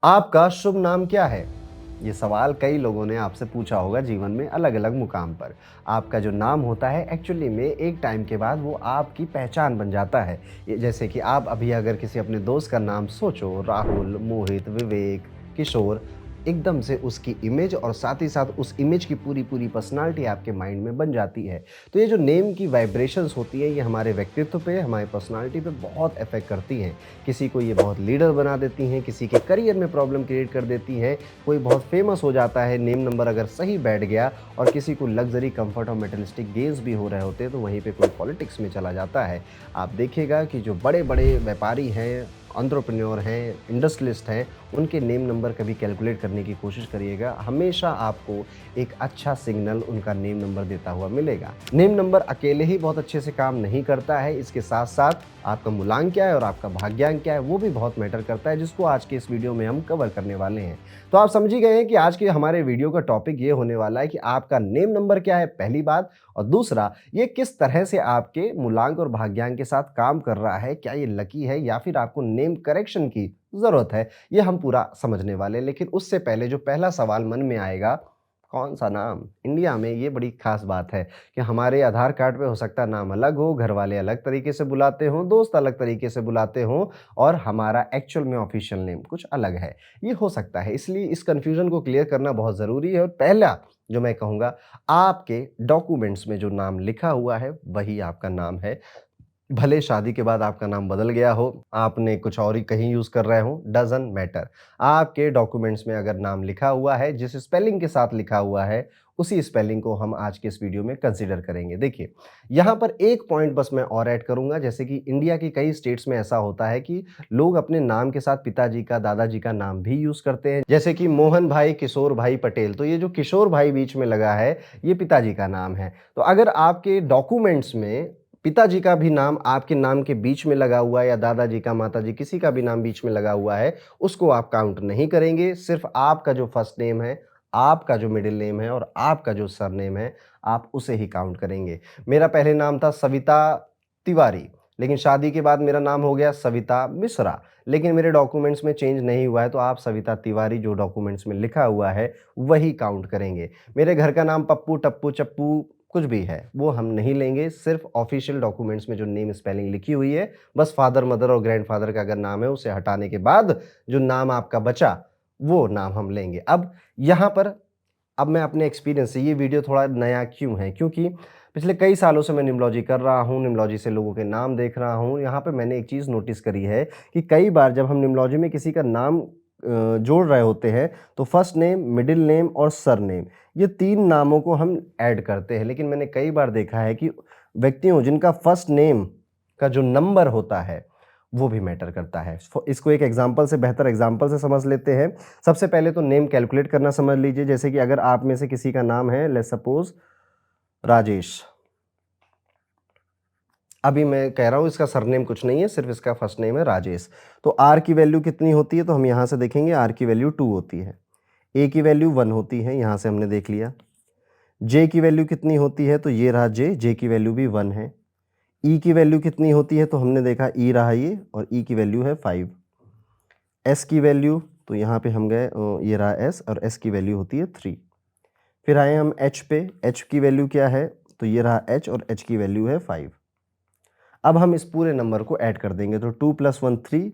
आपका शुभ नाम क्या है? ये सवाल कई लोगों ने आपसे पूछा होगा जीवन में अलग-अलग मुकाम पर। आपका जो नाम होता है एक्चुअली में एक टाइम के बाद वो आपकी पहचान बन जाता है। ये जैसे कि आप अभी अगर किसी अपने दोस्त का नाम सोचो राहुल, मोहित, विवेक, किशोर, एकदम से उसकी इमेज और साथ ही साथ उस इमेज की पूरी-पूरी पर्सनैलिटी आपके माइंड में बन जाती है। तो ये जो नेम की वाइब्रेशंस होती है ये हमारे व्यक्तित्व पे, हमारी पर्सनैलिटी पे बहुत इफ़ेक्ट करती हैं। किसी को ये बहुत लीडर बना देती हैं, किसी के करियर में प्रॉब्लम क्रिएट कर देती हैं, कोई बहुत फेमस हो जाता है, नेम नंबर अगर सही बैठ गया और किसी को लग्ज़री, कम्फ़र्ट और मटेरियलिस्टिक गेन्स भी हो रहे होते हैं, तो वहीं पे कोई पॉलिटिक्स में चला जाता है। आप देखिएगा कि जो बड़े-बड़े व्यापारी हैं, एंटरप्रेन्योर हैं, इंडस्ट्रियलिस्ट हैं, उनके नेम नंबर कभी कैलकुलेट करने की कोशिश करिएगा। हमेशा आपको एक अच्छा सिग्नल उनका नेम नंबर देता हुआ मिलेगा। नेम नंबर अकेले ही बहुत अच्छे से काम नहीं करता है, इसके साथ-साथ आपका मूलांक क्या है और आपका भाग्यांक क्या है, वो भी बहुत मैटर करता है, जिसको आज के इस वीडियो में हम कवर करने वाले हैं। तो आप समझ ही गए हैं कि आज के हमारे वीडियो का टॉपिक ये होने वाला है कि आपका नेम नंबर क्या है, पहली बात, और दूसरा, ये किस तरह से आपके मूलांक और भाग्यांक के साथ काम कर रहा है, क्या ये लकी है या फिर आपको नेम करेक्शन की ज़रूरत है, ये हम पूरा समझने वाले हैं। लेकिन उससे पहले जो पहला सवाल मन में आएगा, कौन-सा नाम? इंडिया में ये बड़ी ख़ास बात है कि हमारे आधार कार्ड पे हो सकता है नाम अलग हो, घर वाले अलग तरीके से बुलाते हों, दोस्त अलग तरीके से बुलाते हों और हमारा एक्चुअल में ऑफ़िशियल नेम कुछ अलग है। ये हो सकता है, इसलिए इस कन्फ्यूज़न को क्लियर करना बहुत ज़रूरी है और पहला जो मैं कहूँगा, आपके डॉक्यूमेंट्स में जो नाम लिखा हुआ है, वही आपका नाम है। भले शादी के बाद आपका नाम बदल गया हो, आपने कुछ और ही कहीं यूज़ कर रहे हो, डज़न्ट मैटर। आपके डॉक्यूमेंट्स में अगर नाम लिखा हुआ है, जिस स्पेलिंग के साथ लिखा हुआ है, उसी स्पेलिंग को हम आज के इस वीडियो में कंसीडर करेंगे। देखिए, यहाँ पर एक पॉइंट बस मैं और ऐड करूँगा, जैसे कि इंडिया की कई स्टेट्स में ऐसा होता है कि लोग अपने नाम के साथ पिताजी का, दादाजी का नाम भी यूज़ करते हैं। जैसे कि मोहन भाई, किशोर भाई पटेल, तो ये जो किशोर भाई बीच में लगा है, ये पिताजी का नाम है। तो अगर आपके डॉक्यूमेंट्स में पिताजी का भी नाम आपके नाम के बीच में लगा हुआ है या दादाजी का, माताजी किसी का भी नाम बीच में लगा हुआ है, उसको आप काउंट नहीं करेंगे। सिर्फ़ आपका जो फर्स्ट नेम है, आपका जो मिडल नेम है और आपका जो सरनेम है, आप उसे ही काउंट करेंगे। मेरा पहले नाम था सविता तिवारी, लेकिन शादी के बाद मेरा नाम हो गया सविता मिश्रा, लेकिन मेरे डॉक्यूमेंट्स में चेंज नहीं हुआ है, तो आप सविता तिवारी जो डॉक्यूमेंट्स में लिखा हुआ है, वही काउंट करेंगे। मेरे घर का नाम पप्पू, टप्पू, चप्पू कुछ भी है, वो हम नहीं लेंगे, सिर्फ़ ऑफ़िशियल डॉक्यूमेंट्स में जो नेम स्पेलिंग लिखी हुई है, बस फ़ादर, मदर और ग्रैंडफ़ादर का अगर नाम है, उसे हटाने के बाद जो नाम आपका बचा, वो नाम हम लेंगे। अब मैं अपने एक्सपीरियंस से, ये वीडियो थोड़ा नया क्यों है? क्योंकि पिछले कई सालों से मैं निम्नोलॉजी कर रहा हूँ, निम्नोलॉजी से लोगों के नाम देख रहा हूँ। यहाँ पे मैंने एक चीज़ नोटिस करी है कि कई बार जब हम निम्नोलॉजी में किसी का नाम जोड़ रहे होते हैं, तो फर्स्ट नेम, मिडल नेम और सरनेम, ये 3 नामों को हम ऐड करते हैं। लेकिन मैंने कई बार देखा है कि व्यक्तियों जिनका फर्स्ट नेम का जो नंबर होता है, वो भी मैटर करता है। इसको एक एग्ज़ाम्पल से, बेहतर एग्ज़ाम्पल से समझ लेते हैं। सबसे पहले तो नेम कैलकुलेट करना समझ लीजिए, जैसे कि अगर आप में से किसी का नाम है, लेट्स सपोज़ राजेश। अभी मैं कह रहा हूँ इसका सरनेम कुछ नहीं है, सिर्फ़ इसका फर्स्ट नेम है राजेश। तो आर की वैल्यू कितनी होती है? तो हम यहाँ से देखेंगे, आर की वैल्यू 2 होती है। ए की वैल्यू 1 होती है, यहाँ से हमने देख लिया। जे की वैल्यू कितनी होती है? तो ये रहा जे, जे की वैल्यू भी 1 है। ई की वैल्यू कितनी होती है? तो हमने देखा ई रहा ये, और ई की वैल्यू है 5। एस की वैल्यू, तो यहाँ पे हम गए, ये रहा एस, और एस की वैल्यू होती है 3। फिर आए हम एच पे, एच की वैल्यू क्या है? तो ये रहा एच, और एच की वैल्यू है 5। अब हम इस पूरे नंबर को ऐड कर देंगे, तो 2 + 1 3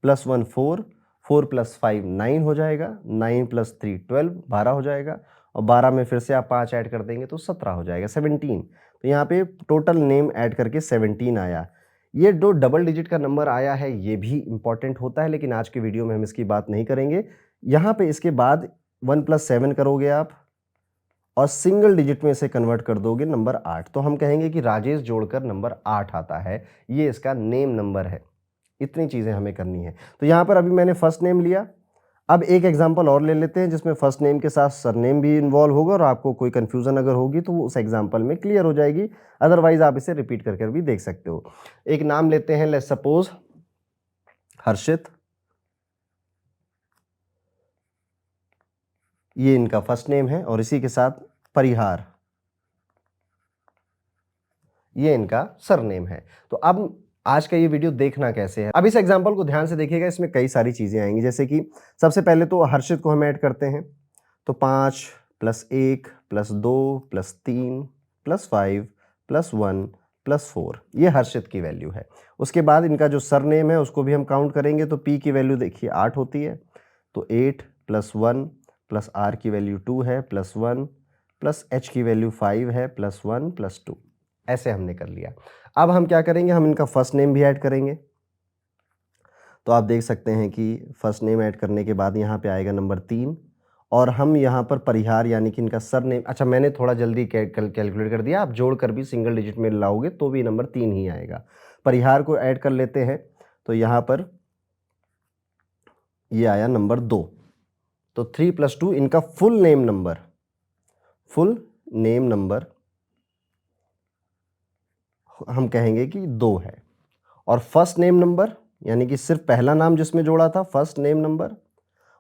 + 1 4, 4 + 5 9 हो जाएगा, 9 + 3 12, 12 हो जाएगा, और 12 में फिर से आप 5 ऐड कर देंगे तो 17 हो जाएगा, 17। तो यहाँ पे टोटल नेम ऐड करके 17 आया। ये जो डबल डिजिट का नंबर आया है, ये भी इम्पॉर्टेंट होता है, लेकिन आज के वीडियो में हम इसकी बात नहीं करेंगे। यहाँ पे इसके बाद 1 + 7 करोगे आप, और सिंगल डिजिट में इसे कन्वर्ट कर दोगे नंबर 8, तो हम कहेंगे कि राजेश जोड़कर नंबर 8 आता है। ये इसका नेम नंबर है। इतनी चीज़ें हमें करनी है। तो यहाँ पर अभी मैंने फर्स्ट नेम लिया। अब एक एग्जांपल और ले लेते हैं जिसमें फर्स्ट नेम के साथ सरनेम भी इन्वॉल्व होगा, और आपको कोई कन्फ्यूज़न अगर होगी तो वो उस एग्जांपल में क्लियर हो जाएगी। अदरवाइज़ आप इसे रिपीट कर भी देख सकते हो। एक नाम लेते हैं, लेट्स सपोज़ हर्षित। ये इनका फर्स्ट नेम है, और इसी के साथ परिहार, ये इनका सरनेम है। तो अब आज का ये वीडियो देखना कैसे है। अब इस एग्जाम्पल को ध्यान से देखिएगा, इसमें कई सारी चीज़ें आएंगी। जैसे कि सबसे पहले तो हर्षित को हम ऐड करते हैं, तो 5 + 1 + 2 + 3 + 5 + 1 + 4, ये हर्षित की वैल्यू है। उसके बाद इनका जो सरनेम है उसको भी हम काउंट करेंगे, तो पी की वैल्यू देखिए 8 होती है, तो 8 + 1 + आर की वैल्यू 2 है, +1 + एच की वैल्यू 5 है, +1 + 2, ऐसे हमने कर लिया। अब हम क्या करेंगे, हम इनका फर्स्ट नेम भी ऐड करेंगे। तो आप देख सकते हैं कि फर्स्ट नेम ऐड करने के बाद यहाँ पे आएगा नंबर 3, और हम यहाँ पर परिहार यानी कि इनका सरनेम, अच्छा मैंने थोड़ा जल्दी कैलकुलेट कर दिया, आप जोड़कर भी सिंगल डिजिट में लाओगे तो भी नंबर 3 ही आएगा। परिहार को ऐड कर लेते हैं, तो यहाँ पर ये आया नंबर 2, तो 3 + 2 इनका फुल नेम नंबर हम कहेंगे कि 2 है। और फर्स्ट नेम नंबर यानी कि सिर्फ पहला नाम जिसमें जोड़ा था, फर्स्ट नेम नंबर,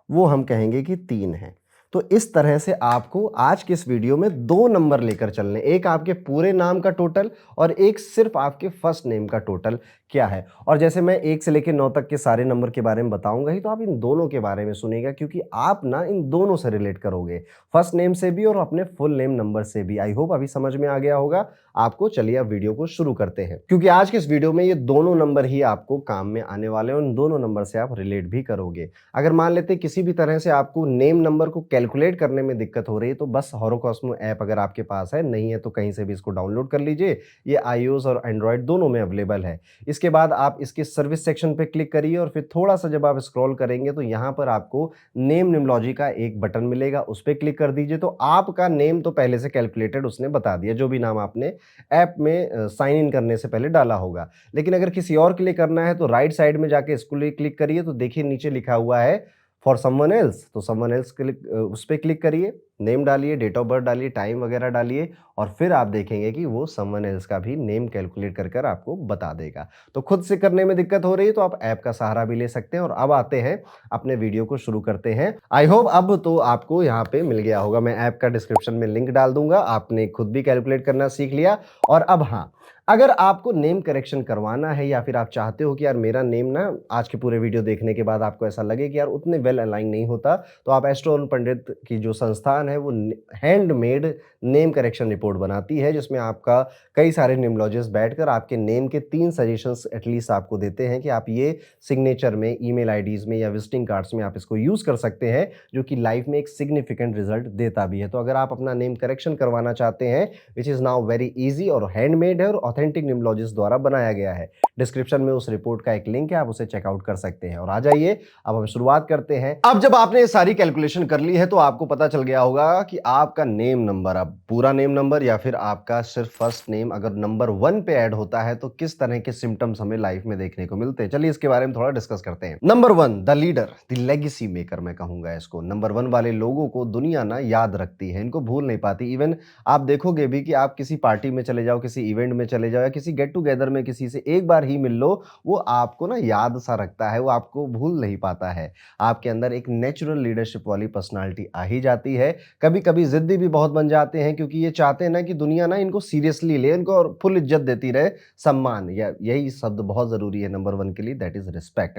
वो हम कहेंगे कि 3 है। तो इस तरह से आपको आज के इस वीडियो में 2 नंबर लेकर चलने, एक आपके पूरे नाम का टोटल और एक सिर्फ आपके फर्स्ट नेम का टोटल क्या है। और जैसे मैं 1 से लेकर 9 तक के सारे नंबर के बारे में बताऊंगा ही, तो आप इन दोनों के बारे में सुनिएगा, क्योंकि आप ना इन दोनों से रिलेट करोगे, फर्स्ट नेम से भी और अपने फुल नेम नंबर से भी। आई होप अभी समझ में आ गया होगा आपको। चलिए अब वीडियो को शुरू करते हैं, क्योंकि आज के इस वीडियो में ये दोनों नंबर ही आपको काम में आने वाले हैं और इन दोनों नंबर से आप रिलेट भी करोगे। अगर मान लेते हैं किसी भी तरह से आपको नेम नंबर को कैलकुलेट करने में दिक्कत हो रही है, तो बस होरोकॉस्मो ऐप अगर आपके पास है, नहीं है तो कहीं से भी इसको डाउनलोड कर लीजिए। ये iOS और एंड्रॉयड दोनों में अवेलेबल है। इसके बाद आप इसके सर्विस सेक्शन पे क्लिक करिए और फिर थोड़ा सा जब आप स्क्रॉल करेंगे तो यहाँ पर आपको नेम निमोलॉजी का एक बटन मिलेगा, उस पर क्लिक कर दीजिए। तो आपका नेम तो पहले से कैलकुलेटेड उसने बता दिया, जो भी नाम आपने ऐप में साइन इन करने से पहले डाला होगा। लेकिन अगर किसी और के लिए करना है तो राइट साइड में जाके इसको लिए क्लिक करिए, तो देखिए नीचे लिखा हुआ है फॉर समवन एल्स, तो समवन एल्स क्लिक, उस पर क्लिक करिए, नेम डालिए, डेट ऑफ बर्थ डालिए, टाइम वगैरह डालिए, और फिर आप देखेंगे कि वो समवन एल्स का भी नेम कैलकुलेट कर कर आपको बता देगा। तो खुद से करने में दिक्कत हो रही है तो आप ऐप का सहारा भी ले सकते हैं। और अब आते हैं अपने वीडियो को शुरू करते हैं। आई होप अब तो आपको यहाँ पे मिल गया होगा, मैं ऐप का डिस्क्रिप्शन में लिंक डाल दूंगा, आपने खुद भी कैलकुलेट करना सीख लिया। और अब हाँ, अगर आपको नेम करेक्शन करवाना है या फिर आप चाहते हो कि यार मेरा नेम ना, आज के पूरे वीडियो देखने के बाद आपको ऐसा लगे कि यार उतने वेल अलाइन नहीं होता, तो आप एस्ट्रो अरुण पंडित की जो संस्थान है वो हैंडमेड नेम करेक्शन रिपोर्ट बनाती है, जिसमें आपका कई सारे न्यूमरोलॉजिस्ट बैठकर आपके नेम के 3 सजेशंस एटलीस्ट आपको देते हैं कि आप ये सिग्नेचर में, ईमेल आईडीज में या विजिटिंग कार्ड्स में आप इसको यूज कर सकते हैं, जो कि लाइफ में एक सिग्निफिकेंट रिजल्ट देता भी है। तो अगर आप अपना नेम करेक्शन करवाना चाहते हैं, which is now very easy और हैंडमेड है और ऑथेंटिक न्यूमरोलॉजिस्ट द्वारा बनाया गया है, डिस्क्रिप्शन में उस रिपोर्ट का एक लिंक है, आप उसे चेकआउट कर सकते हैं। और आ जाइए अब हम शुरुआत करते हैं। अब जब आपने सारी कैलकुलेशन कर ली है तो आपको पता चल गया होगा कि आपका नेम नंबर, अब पूरा नेम नंबर या फिर आपका सिर्फ फर्स्ट नेम अगर नंबर 1 पे ऐड होता है तो किस तरह के सिम्टम्स हमें लाइफ में देखने को मिलते हैं। चलिए इसके बारे में थोड़ा डिस्कस करते हैं। Number 1, the leader, the legacy maker मैं कहूंगा इसको। नंबर 1 वाले लोगों को दुनिया ना याद रखती है, इनको भूल नहीं पाती। इवन आप देखोगे भी कि आप किसी पार्टी में चले जाओ, किसी इवेंट में चले जाओ या किसी गेट टुगेदर में किसी से एक बार ही मिल लो, वो आपको ना याद सा रखता है, वो आपको भूल नहीं पाता है। आपके अंदर एक नेचुरल लीडरशिप वाली पर्सनालिटी आ ही जाती है। कभी कभी जिद्दी भी बहुत बन जाते हैं, क्योंकि ये चाहते हैं ना कि दुनिया ना इनको सीरियसली ले, इनको और फुल इज्जत देती रहे, सम्मान, या यही शब्द बहुत जरूरी है नंबर 1 के लिए, दैट इज रिस्पेक्ट।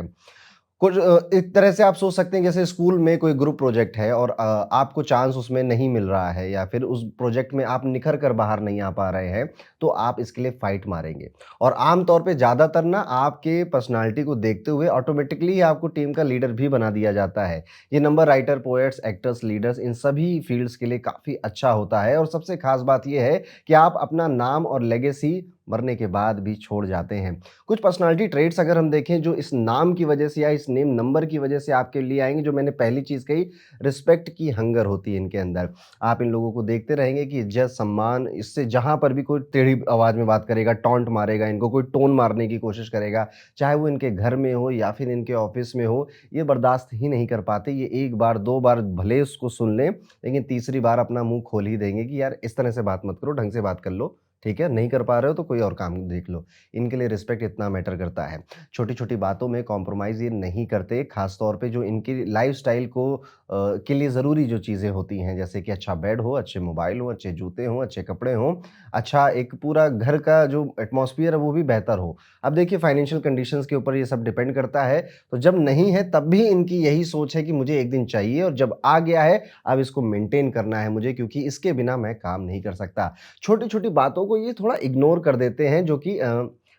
कुछ एक तरह से आप सोच सकते हैं जैसे स्कूल में कोई ग्रुप प्रोजेक्ट है और आपको चांस उसमें नहीं मिल रहा है या फिर उस प्रोजेक्ट में आप निखर कर बाहर नहीं आ पा रहे हैं, तो आप इसके लिए फाइट मारेंगे। और आमतौर पे ज़्यादातर ना आपके पर्सनालिटी को देखते हुए ऑटोमेटिकली आपको टीम का लीडर भी बना दिया जाता है। ये number writer, poets, actors, leaders, इन सभी फील्ड्स के लिए काफ़ी अच्छा होता है। और सबसे खास बात यह है कि आप अपना नाम और लेगेसी मरने के बाद भी छोड़ जाते हैं। कुछ पर्सनालिटी ट्रेट्स अगर हम देखें जो इस नाम की वजह से या इस नेम नंबर की वजह से आपके लिए आएंगे, जो मैंने पहली चीज़ कही, रिस्पेक्ट की हंगर होती है इनके अंदर। आप इन लोगों को देखते रहेंगे कि इज्जत, सम्मान, इससे जहाँ पर भी कोई टेढ़ी आवाज़ में बात करेगा, टॉन्ट मारेगा, इनको कोई टोन मारने की कोशिश करेगा, चाहे वो इनके घर में हो या फिर इनके ऑफिस में हो, ये बर्दाश्त ही नहीं कर पाते। ये एक बार 2 बार भले उसको सुन लें, लेकिन तीसरी बार अपना मुंह खोल ही देंगे कि यार इस तरह से बात मत करो, ढंग से बात कर लो, ठीक है? नहीं कर पा रहे हो तो कोई और काम देख लो। इनके लिए रिस्पेक्ट इतना मैटर करता है। छोटी-छोटी बातों में कॉम्प्रोमाइज़ ये नहीं करते, ख़ास तौर पे जो इनकी लाइफ़स्टाइल को के लिए ज़रूरी जो चीज़ें होती हैं, जैसे कि अच्छा बेड हो, अच्छे मोबाइल हो, अच्छे जूते हों, अच्छे कपड़े हों, अच्छा एक पूरा घर का जो एटमॉस्फियर है वो भी बेहतर हो। अब देखिए फाइनेंशियल कंडीशंस के ऊपर ये सब डिपेंड करता है, तो जब नहीं है तब भी इनकी यही सोच है कि मुझे एक दिन चाहिए और जब आ गया है, अब इसको मेंटेन करना है मुझे क्योंकि इसके बिना मैं काम नहीं कर सकता। छोटी-छोटी बातों को ये थोड़ा इग्नोर कर देते हैं जो कि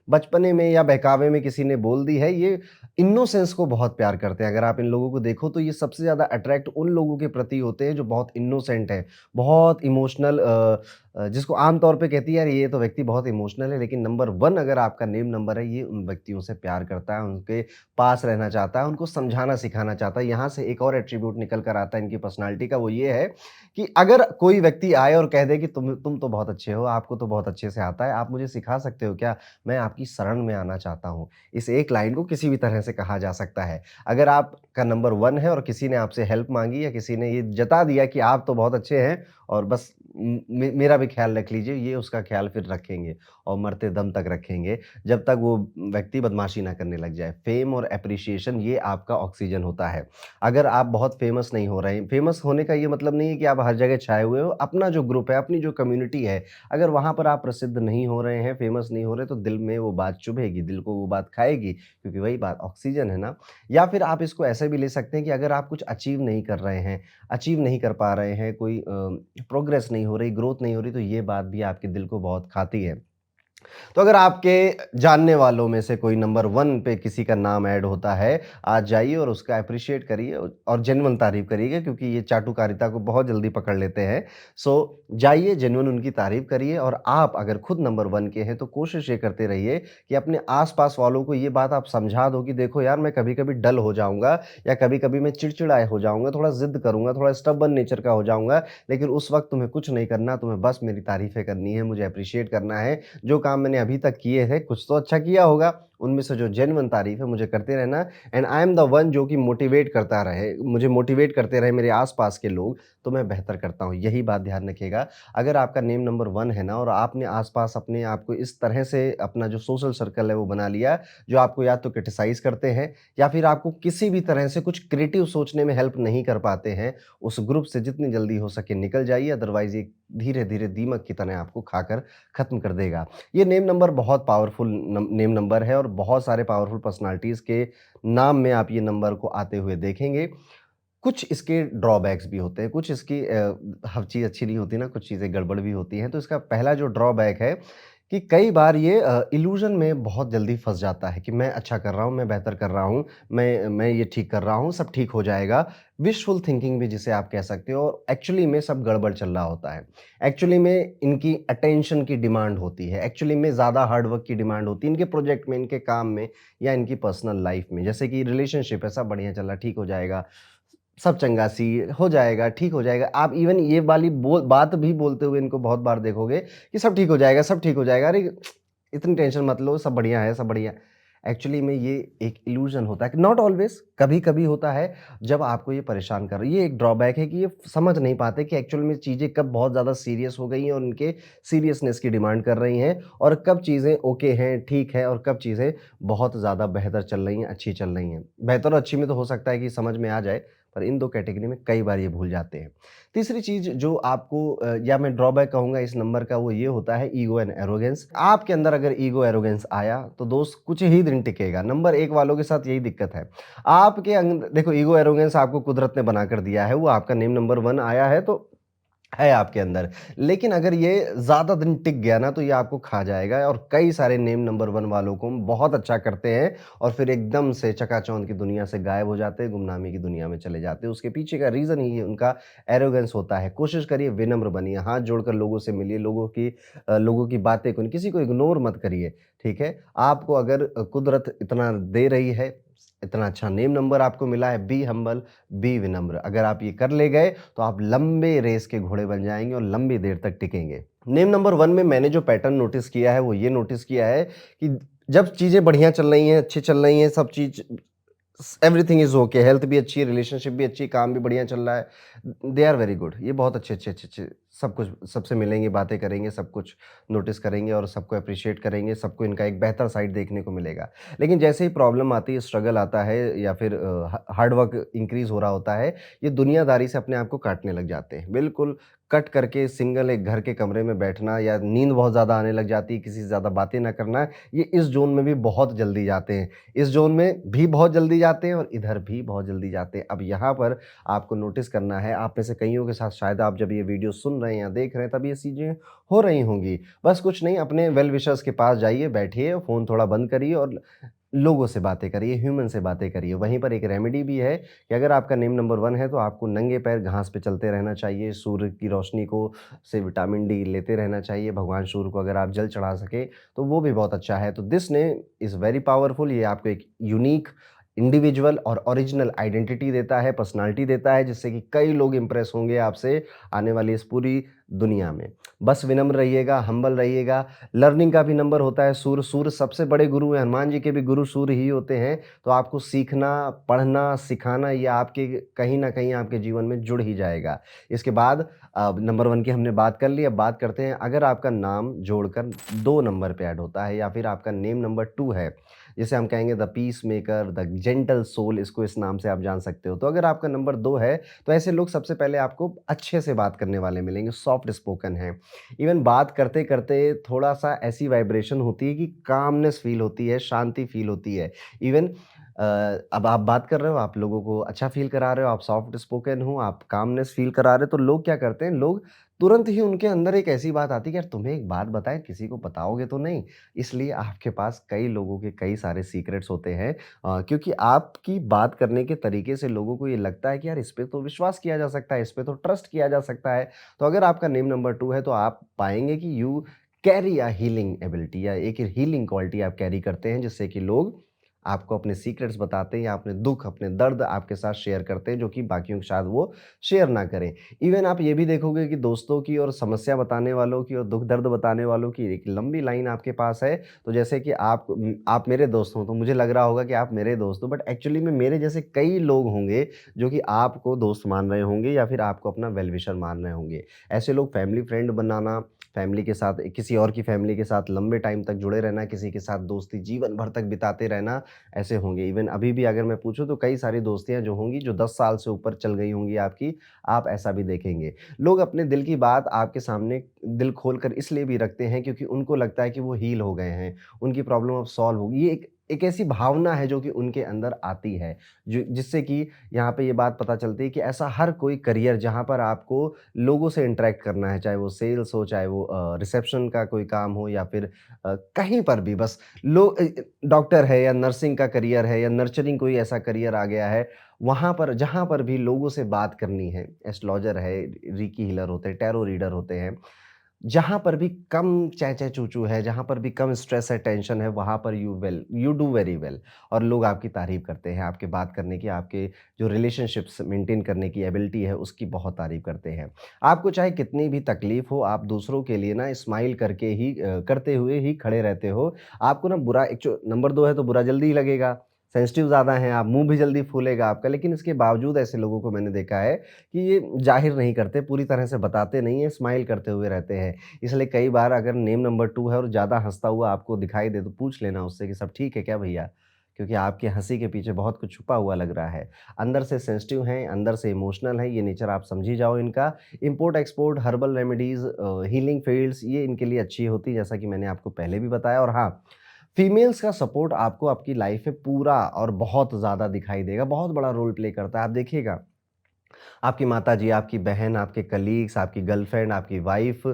बचपने में या बहकावे में किसी ने बोल दी है, ये इन्नोसेंस को बहुत प्यार करते हैं। अगर आप इन लोगों को देखो तो ये सबसे ज़्यादा अट्रैक्ट उन लोगों के प्रति होते हैं जो बहुत इन्नोसेंट हैं, बहुत इमोशनल जिसको आम तौर पे कहती है यार ये तो व्यक्ति बहुत इमोशनल है, लेकिन नंबर 1 अगर आपका नेम नंबर है, ये उन व्यक्तियों से प्यार करता है, उनके पास रहना चाहता है, उनको समझाना सिखाना चाहता है। यहाँ से एक और एट्रिब्यूट निकल कर आता है इनकी पर्सनैलिटी का, वो ये है कि अगर कोई व्यक्ति आए और कह दे कि तुम तो बहुत अच्छे हो, आपको तो बहुत अच्छे से आता है, आप मुझे सिखा सकते हो क्या? मैं आपकी शरण में आना चाहता हूँ। इस एक लाइन को किसी भी तरह से कहा जा सकता है। अगर आपका नंबर 1 है और किसी ने आपसे हेल्प माँगी या किसी ने ये जता दिया कि आप तो बहुत अच्छे हैं और बस मेरा भी ख़्याल रख लीजिए, ये उसका ख़्याल फिर रखेंगे और मरते दम तक रखेंगे, जब तक वो व्यक्ति बदमाशी ना करने लग जाए। फ़ेम और एप्रिसिएशन ये आपका ऑक्सीजन होता है। अगर आप बहुत फ़ेमस नहीं हो रहे हैं, फ़ेमस होने का ये मतलब नहीं है कि आप हर जगह छाए हुए हो, अपना जो ग्रुप है, अपनी जो कम्युनिटी है, अगर वहाँ पर आप प्रसिद्ध नहीं हो रहे हैं, फ़ेमस नहीं हो रहे, तो दिल में वो बात चुभेगी, दिल को वो बात खाएगी, क्योंकि वही बात ऑक्सीजन है ना। या फिर आप इसको ऐसे भी ले सकते हैं कि अगर आप कुछ अचीव नहीं कर रहे हैं, अचीव नहीं कर पा रहे हैं, कोई प्रोग्रेस नहीं हो रही, ग्रोथ नहीं हो रही, तो ये बात भी आपके दिल को बहुत खाती है। तो अगर आपके जानने वालों में से कोई नंबर 1 पे किसी का नाम ऐड होता है, आज जाइए और उसका एप्रिशिएट करिए और जेन्युइन तारीफ़ करिएगा क्योंकि ये चाटुकारिता को बहुत जल्दी पकड़ लेते हैं। सो जाइए जेन्युइन उनकी तारीफ़ करिए और आप अगर खुद नंबर 1 के हैं तो कोशिश ये करते रहिए कि अपने आस-पास वालों को ये बात आप समझा दो कि देखो यार मैं कभी-कभी डल हो जाऊँगा या कभी-कभी मैं चिड़चिड़ाए हो जाऊँगा, थोड़ा ज़िद करूँगा, थोड़ा स्टबर्न नेचर का हो जाऊँगा, लेकिन उस वक़्त तुम्हें कुछ नहीं करना, तुम्हें बस मेरी तारीफ़ें करनी है, मुझे एप्रिशिएट करना है जो काम मैंने अभी तक किए हैं, कुछ तो अच्छा किया होगा, उनमें से जो जेन्युइन तारीफ़ है मुझे करते रहना and I am the one जो कि मोटिवेट करता रहे, मुझे मोटिवेट करते रहे मेरे आस-पास के लोग, तो मैं बेहतर करता हूँ। यही बात ध्यान रखिएगा। अगर आपका नेम नंबर 1 है ना और आपने आस-पास अपने आप को इस तरह से अपना जो सोशल सर्कल है वो बना लिया, जो आपको या तो क्रिटिसाइज़ करते हैं या फिर आपको किसी भी तरह से कुछ क्रिएटिव सोचने में हेल्प नहीं कर पाते हैं, उस ग्रुप से जितनी जल्दी हो सके निकल जाइए, अदरवाइज़ ये धीरे-धीरे दीमक की तरह आपको खाकर खत्म कर देगा। ये नेम नंबर बहुत पावरफुल नेम नंबर है और बहुत सारे पावरफुल पर्सनालिटीज़ के नाम में आप ये नंबर को आते हुए देखेंगे। कुछ इसके ड्रॉबैक्स भी होते हैं, कुछ इसकी हर चीज़ अच्छी नहीं होती ना, कुछ चीज़ें गड़बड़ भी होती हैं। तो इसका पहला जो ड्रॉबैक है कि कई बार ये इल्यूज़न में बहुत जल्दी फँस जाता है कि मैं अच्छा कर रहा हूँ, मैं बेहतर कर रहा हूँ, मैं ये ठीक कर रहा हूँ, सब ठीक हो जाएगा। विशफुल थिंकिंग भी जिसे आप कह सकते हो और एक्चुअली में सब गड़बड़ चल रहा होता है। एक्चुअली में इनकी अटेंशन की डिमांड होती है, एक्चुअली में ज़्यादा हार्ड वर्क की डिमांड होती है, इनके प्रोजेक्ट में, इनके काम में या इनकी पर्सनल लाइफ़ में। जैसे कि रिलेशनशिप है, सब बढ़िया चल रहा है, ठीक हो जाएगा। सब चंगासी हो जाएगा, ठीक हो जाएगा। आप इवन ये वाली बात भी बोलते हुए इनको बहुत बार देखोगे कि सब ठीक हो जाएगा, सब ठीक हो जाएगा। अरे! इतनी टेंशन मत लो, सब बढ़िया है, सब बढ़िया है। एक्चुअली में ये एक इल्यूज़न होता है कि नॉट ऑलवेज़, कभी-कभी होता है जब आपको ये परेशान कर रही है। ये एक ड्रॉबैक है कि ये समझ नहीं पाते कि एक्चुअल में चीज़ें कब बहुत ज़्यादा सीरियस हो गई हैं और उनके सीरियसनेस की डिमांड कर रही हैं और कब चीज़ें ओके हैं, ठीक है और कब चीज़ें बहुत ज़्यादा बेहतर चल रही हैं, अच्छी चल रही हैं। बेहतर और अच्छी में तो हो सकता है कि समझ में आ जाए, पर इन 2 कैटेगरी में कई बार ये भूल जाते हैं। तीसरी चीज़ जो आपको या मैं ड्रॉबैक कहूँगा इस नंबर का वो ये होता है ईगो एंड एरोगेंस। आपके अंदर अगर ईगो एरोगेंस आया तो दोस्त कुछ ही दिन टिकेगा। नंबर 1 वालों के साथ यही दिक्कत है। आपके देखो ईगो एरोगेंस आपको कुदरत ने बनाकर दिया है, वो आपका नेम नंबर 1 आया है तो है आपके अंदर। लेकिन अगर ये ज़्यादा दिन टिक गया ना तो ये आपको खा जाएगा और कई सारे नेम नंबर 1 वालों को बहुत अच्छा करते हैं और फिर एकदम से चकाचौंध की दुनिया से गायब हो जाते हैं, गुमनामी की दुनिया में चले जाते हैं। उसके पीछे का रीज़न ही उनका एरोगेंस होता है। कोशिश करिए विनम्र बनिए, हाथ जोड़कर लोगों से मिलिए, लोगों की बातें को किसी को इग्नोर मत करिए, ठीक है? आपको अगर कुदरत इतना दे रही है, इतना अच्छा नेम नंबर आपको मिला है, बी हम्बल, बी विनम्र। अगर आप ये कर ले गए तो आप लंबे रेस के घोड़े बन जाएँगे और लंबी देर तक टिकेंगे। नेम नंबर 1 में मैंने जो पैटर्न नोटिस किया है वो ये नोटिस किया है कि जब चीज़ें बढ़िया चल रही हैं, अच्छी चल रही हैं, सब चीज़ एवरीथिंग इज़ ओके, हेल्थ भी अच्छी है, रिलेशनशिप भी अच्छी है, काम भी बढ़िया चल रहा है। They are very good. ये बहुत अच्छे-अच्छे सब कुछ सबसे मिलेंगे, बातें करेंगे, सब कुछ नोटिस करेंगे और सबको एप्रिशिएट करेंगे, सबको इनका एक बेहतर साइड देखने को मिलेगा। लेकिन जैसे ही प्रॉब्लम आती है, स्ट्रगल आता है या फिर हार्ड वर्क इंक्रीज़ हो रहा होता है, ये दुनियादारी से अपने आप को काटने लग जाते हैं। बिल्कुल कट करके सिंगल एक घर के कमरे में बैठना या नींद बहुत ज़्यादा आने लग जाती है, किसी से ज़्यादा बातें ना करना, ये इस ज़ोन में भी बहुत जल्दी जाते हैं। इस ज़ोन में भी बहुत जल्दी जाते हैं और इधर भी बहुत जल्दी जाते हैं। अब यहाँ पर आपको नोटिस करना है, आप में से कइयों के साथ शायद आप जब ये वीडियो सुन रहे हैं या देख रहे हैं तब ये चीज़ें हो रही होंगी। बस कुछ नहीं, अपने वेल विशर्स के पास जाइए, बैठिए, फ़ोन थोड़ा बंद करिए और लोगों से बातें करिए, ह्यूमन से बातें करिए। वहीं पर एक रेमेडी भी है कि अगर आपका नेम नंबर 1 है तो आपको नंगे पैर घास पे चलते रहना चाहिए, सूर्य की रोशनी को से विटामिन डी लेते रहना चाहिए। भगवान सूर्य को अगर आप जल चढ़ा सकें तो वो भी बहुत अच्छा है। तो this name is very powerful, ये आपको एक यूनिक, इंडिविजुअल और ओरिजिनल आइडेंटिटी देता है, पर्सनैलिटी देता है, जिससे कि कई लोग इम्प्रेस होंगे आपसे आने वाली इस पूरी दुनिया में। बस विनम्र रहिएगा, हम्बल रहिएगा। लर्निंग का भी नंबर होता है सूर्य, सूर्य सबसे बड़े गुरु हैं, हनुमान जी के भी गुरु सूर्य ही होते हैं। तो आपको सीखना, पढ़ना, सिखाना ये आपके कहीं न कहीं आपके जीवन में जुड़ ही जाएगा। इसके बाद नंबर 1 की हमने बात कर ली, अब बात करते हैं अगर आपका नाम जोड़कर 2 नंबर पे ऐड होता है या फिर आपका नेम नंबर 2 है, जिसे हम कहेंगे the peacemaker, the gentle soul, इसको इस नाम से आप जान सकते हो। तो अगर आपका नंबर 2 है, तो ऐसे लोग सबसे पहले आपको अच्छे से बात करने वाले मिलेंगे, सॉफ्ट स्पोकन हैं। इवन बात करते-करते थोड़ा-सा ऐसी वाइब्रेशन होती है कि कामनेस फ़ील होती है, शांति फ़ील होती है। इवन अब आप बात कर रहे हो, आप लोगों को अच्छा फ़ील करा रहे हो, आप सॉफ्ट स्पोकन हो, आप कामनेस फ़ील करा रहे हो, तो लोग क्या करते हैं, लोग तुरंत ही उनके अंदर एक ऐसी बात आती है कि यार तुम्हें एक बात बताएँ, किसी को बताओगे तो नहीं? इसलिए आपके पास कई लोगों के कई सारे सीक्रेट्स होते हैं क्योंकि आपकी बात करने के तरीके से लोगों को ये लगता है कि यार इस पे तो विश्वास किया जा सकता है, इस पे तो ट्रस्ट किया जा सकता है। तो अगर आपका नेम नंबर 2 है तो आप पाएँगे कि you carry a healing ability या एक हीलिंग क्वालिटी आप कैरी करते हैं जिससे कि लोग आपको अपने सीक्रेट्स बताते हैं या अपने दुःख, अपने दर्द आपके साथ शेयर करते हैं जो कि बाकियों के साथ वो शेयर ना करें। इवन आप ये भी देखोगे कि दोस्तों की और समस्या बताने वालों की और दुःख दर्द बताने वालों की एक लंबी लाइन आपके पास है। तो जैसे कि आप मेरे दोस्त हों तो मुझे लग रहा होगा कि आप मेरे दोस्त हो बट एक्चुअली में मेरे जैसे कई लोग होंगे जो कि आपको दोस्त मान रहे होंगे या फिर आपको अपना वेल विशर मान रहे होंगे। ऐसे लोग फैमिली फ्रेंड बनाना, फैमिली के साथ किसी और की फैमिली के साथ लंबे टाइम तक जुड़े रहना, किसी के साथ दोस्ती जीवन भर तक बिताते रहना, ऐसे होंगे। इवन अभी भी अगर मैं पूछूँ तो कई सारी दोस्तियाँ जो होंगी जो 10 साल से ऊपर चल गई होंगी आपकी, आप ऐसा भी देखेंगे। लोग अपने दिल की बात आपके सामने दिल खोलकर इसलिए भी रखते हैं क्योंकि उनको लगता है कि वो हील हो गए हैं, उनकी प्रॉब्लम अब सॉल्व होगी। ये एक ऐसी भावना है जो कि उनके अंदर आती है, जो जिससे कि यहाँ पे ये बात पता चलती है कि ऐसा हर कोई करियर जहाँ पर आपको लोगों से इंटरैक्ट करना है, चाहे वो सेल्स हो, चाहे वो रिसेप्शन का कोई काम हो या फिर कहीं पर भी बस डॉक्टर है या नर्सिंग का करियर है या नर्चरिंग कोई ऐसा करियर आ गया है, वहाँ पर जहाँ पर भी लोगों से बात करनी है, एस्ट्रोलॉजर है, रीकी हीलर होते हैं, टैरो रीडर होते हैं, जहाँ पर भी कम चैं-चैं चू-चू है, जहाँ पर भी कम स्ट्रेस है, टेंशन है, वहाँ पर यू डू वेरी वेल और लोग आपकी तारीफ़ करते हैं, आपके बात करने की, आपके जो रिलेशनशिप्स मेंटेन करने की एबिलिटी है, उसकी बहुत तारीफ़ करते हैं। आपको चाहे कितनी भी तकलीफ़ हो, आप दूसरों के लिए ना स्माइल करते हुए ही खड़े रहते हो। आपको ना बुरा एक जो नंबर 2 है तो बुरा जल्दी ही लगेगा, सेंसिटिव ज़्यादा हैं आप, मुँह भी जल्दी फूलेगा आपका, लेकिन इसके बावजूद ऐसे लोगों को मैंने देखा है कि ये ज़ाहिर नहीं करते, पूरी तरह से बताते नहीं हैं, स्माइल करते हुए रहते हैं। इसलिए कई बार अगर नेम नंबर 2 है और ज़्यादा हँसता हुआ आपको दिखाई दे तो पूछ लेना उससे कि सब ठीक है क्या भैया? क्योंकि आपकी हँसी के पीछे बहुत कुछ छुपा हुआ लग रहा है। अंदर से सेंसिटिव हैं, अंदर से इमोशनल हैं, ये नेचर आप समझ ही जाओ इनका। Import-export, herbal remedies healing fields ये इनके लिए अच्छी होती है जैसा कि मैंने आपको पहले भी बताया और हाँ, फीमेल्स का सपोर्ट आपको आपकी लाइफ़ में पूरा और बहुत ज़्यादा दिखाई देगा, बहुत बड़ा रोल प्ले करता है। आप देखिएगा आपकी माताजी, आपकी बहन, आपके कलीग्स, आपकी गर्लफ्रेंड, आपकी वाइफ़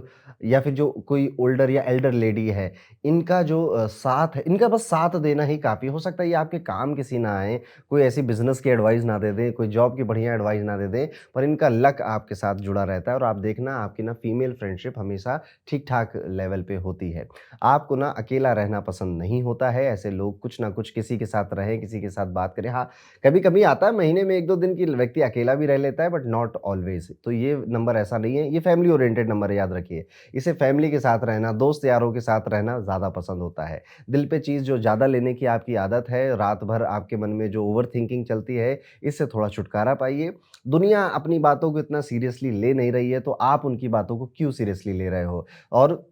या फिर जो कोई ओल्डर या एल्डर लेडी है, इनका जो साथ है, इनका बस साथ देना ही काफ़ी हो सकता है ये आपके काम किसी ना आएँ, कोई ऐसी बिज़नेस की एडवाइस ना दे दें, कोई जॉब की बढ़िया एडवाइस ना दे दें, पर इनका लक आपके साथ जुड़ा रहता है और आप देखना आपकी ना फीमेल फ्रेंडशिप हमेशा ठीक-ठाक लेवल पे होती है। आपको ना अकेला रहना पसंद नहीं होता है, ऐसे लोग कुछ ना कुछ किसी के साथ रहें, किसी के साथ बात करें। हाँ, कभी-कभी आता है महीने में 1-2 दिन कि व्यक्ति अकेला भी रह लेता है बट नॉट ऑलवेज। तो ये नंबर ऐसा नहीं है, ये फैमिली ओरिएंटेड नंबर है, याद रखिए। इसे फैमिली के साथ रहना, दोस्त यारों के साथ रहना ज़्यादा पसंद होता है। दिल पे चीज़ जो ज़्यादा लेने की आपकी आदत है, रात भर आपके मन में जो ओवर थिंकिंग चलती है, इससे थोड़ा छुटकारा पाइए। दुनिया अपनी बातों को इतना सीरियसली ले नहीं रही है, तो आप उनकी बातों को क्यों सीरियसली ले रहे हो? और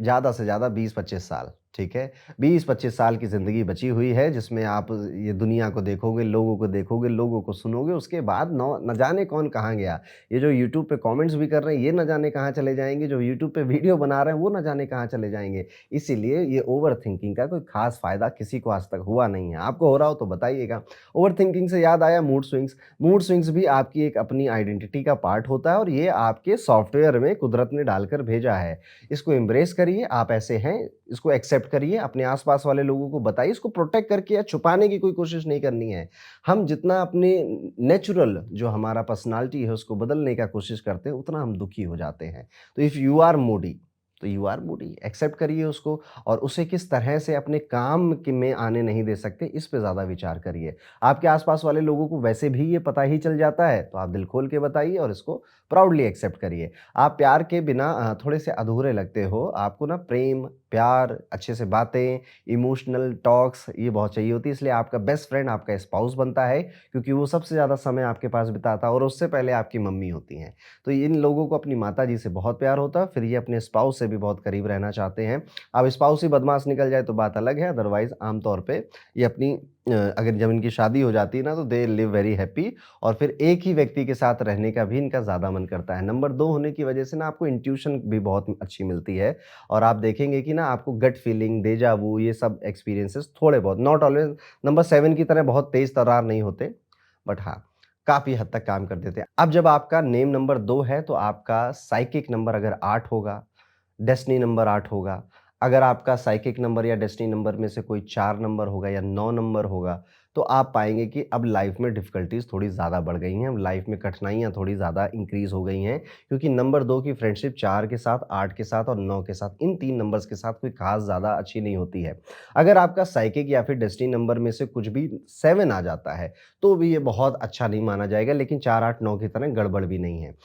ज़्यादा से ज़्यादा 20-25 साल, ठीक है? 20-25 साल की ज़िंदगी बची हुई है, जिसमें आप ये दुनिया को देखोगे, लोगों को सुनोगे, उसके बाद नौ न जाने कौन कहाँ गया। ये जो यूट्यूब पे कमेंट्स भी कर रहे हैं, ये ना जाने कहाँ चले जाएँगे, जो यूट्यूब पे वीडियो बना रहे हैं, वो ना जाने कहाँ चले जाएँगे। इसीलिए ये ओवरथिंकिंग का कोई ख़ास फ़ायदा किसी को आज तक हुआ नहीं है। आपको हो रहा हो तो बताइएगा। ओवरथिंकिंग से याद आया, मूड स्विंग्स। मूड स्विंग्स भी आपकी एक अपनी आइडेंटिटी का पार्ट होता है और ये आपके सॉफ्टवेयर में कुदरत ने डालकर भेजा है। इसको एम्ब्रेस करिए, आप ऐसे हैं, इसको एक्सेप्ट करिए, अपने आस-पास वाले लोगों को बताइए, इसको प्रोटेक्ट करके या छुपाने की कोई कोशिश नहीं करनी है। हम जितना अपने नेचुरल जो हमारा पर्सनैलिटी है उसको बदलने का कोशिश करते हैं, उतना हम दुखी हो जाते हैं। तो इफ यू आर मूडी, तो यू आर मूडी, एक्सेप्ट करिए उसको और उसे किस तरह से अपने काम के में आने नहीं दे सकते, इस पे ज़्यादा विचार करिए। आपके आस-पास वाले लोगों को वैसे भी ये पता ही चल जाता है, तो आप दिल खोल के बताइए और इसको प्राउडली एक्सेप्ट करिए। आप प्यार के बिना थोड़े से अधूरे लगते हो, आपको ना प्रेम, प्यार, अच्छे से बातें, इमोशनल टॉक्स ये बहुत चाहिए होती है, इसलिए आपका बेस्ट फ्रेंड आपका स्पाउस बनता है, क्योंकि वो सबसे ज़्यादा समय आपके पास बिताता है और उससे पहले आपकी मम्मी होती हैं। तो इन लोगों को अपनी माताजी से बहुत प्यार होता है, फिर ये अपने स्पाउस से भी बहुत करीब रहना चाहते हैं। अब स्पाउस ही बदमाश निकल जाए तो बात अलग है, अदरवाइज़ आम तौर पे ये अपनी अगर जब इनकी शादी हो जाती है ना, तो दे लिव वेरी हैप्पी और फिर एक ही व्यक्ति के साथ रहने का भी इनका ज़्यादा मन करता है। नंबर 2 होने की वजह से ना आपको इंट्यूशन भी बहुत अच्छी मिलती है और आप देखेंगे कि ना आपको गट फीलिंग, डेजा वू ये सब एक्सपीरियंसेस थोड़े बहुत, नॉट ऑलवेज़ नंबर 7 की तरह बहुत तेज़ तर्रार नहीं होते, बट हाँ, काफ़ी हद तक काम कर देते हैं। अब जब आपका नेम नंबर 2 है, तो आपका साइकिक नंबर अगर 8 होगा, डेस्टिनी नंबर 8 होगा। अगर आपका साइकिक नंबर या डेस्टिनी नंबर में से कोई 4 नंबर होगा या 9 नंबर होगा, तो आप पाएँगे कि अब लाइफ़ में डिफ़िकल्टीज़ थोड़ी ज़्यादा बढ़ गई हैं, अब लाइफ़ में कठिनाइयाँ थोड़ी ज़्यादा इंक्रीज़ हो गई हैं, क्योंकि नंबर 2 की फ्रेंडशिप 4 के साथ, 8 के साथ और 9 के साथ, इन 3 नंबर्स के साथ कोई ख़ास ज़्यादा अच्छी नहीं होती है। अगर आपका साइकिक या फिर डेस्टिनी नंबर में से कुछ भी 7 आ जाता है, तो भी ये बहुत अच्छा नहीं माना जाएगा, लेकिन 4, 8, 9 की तरह गड़बड़ भी नहीं है।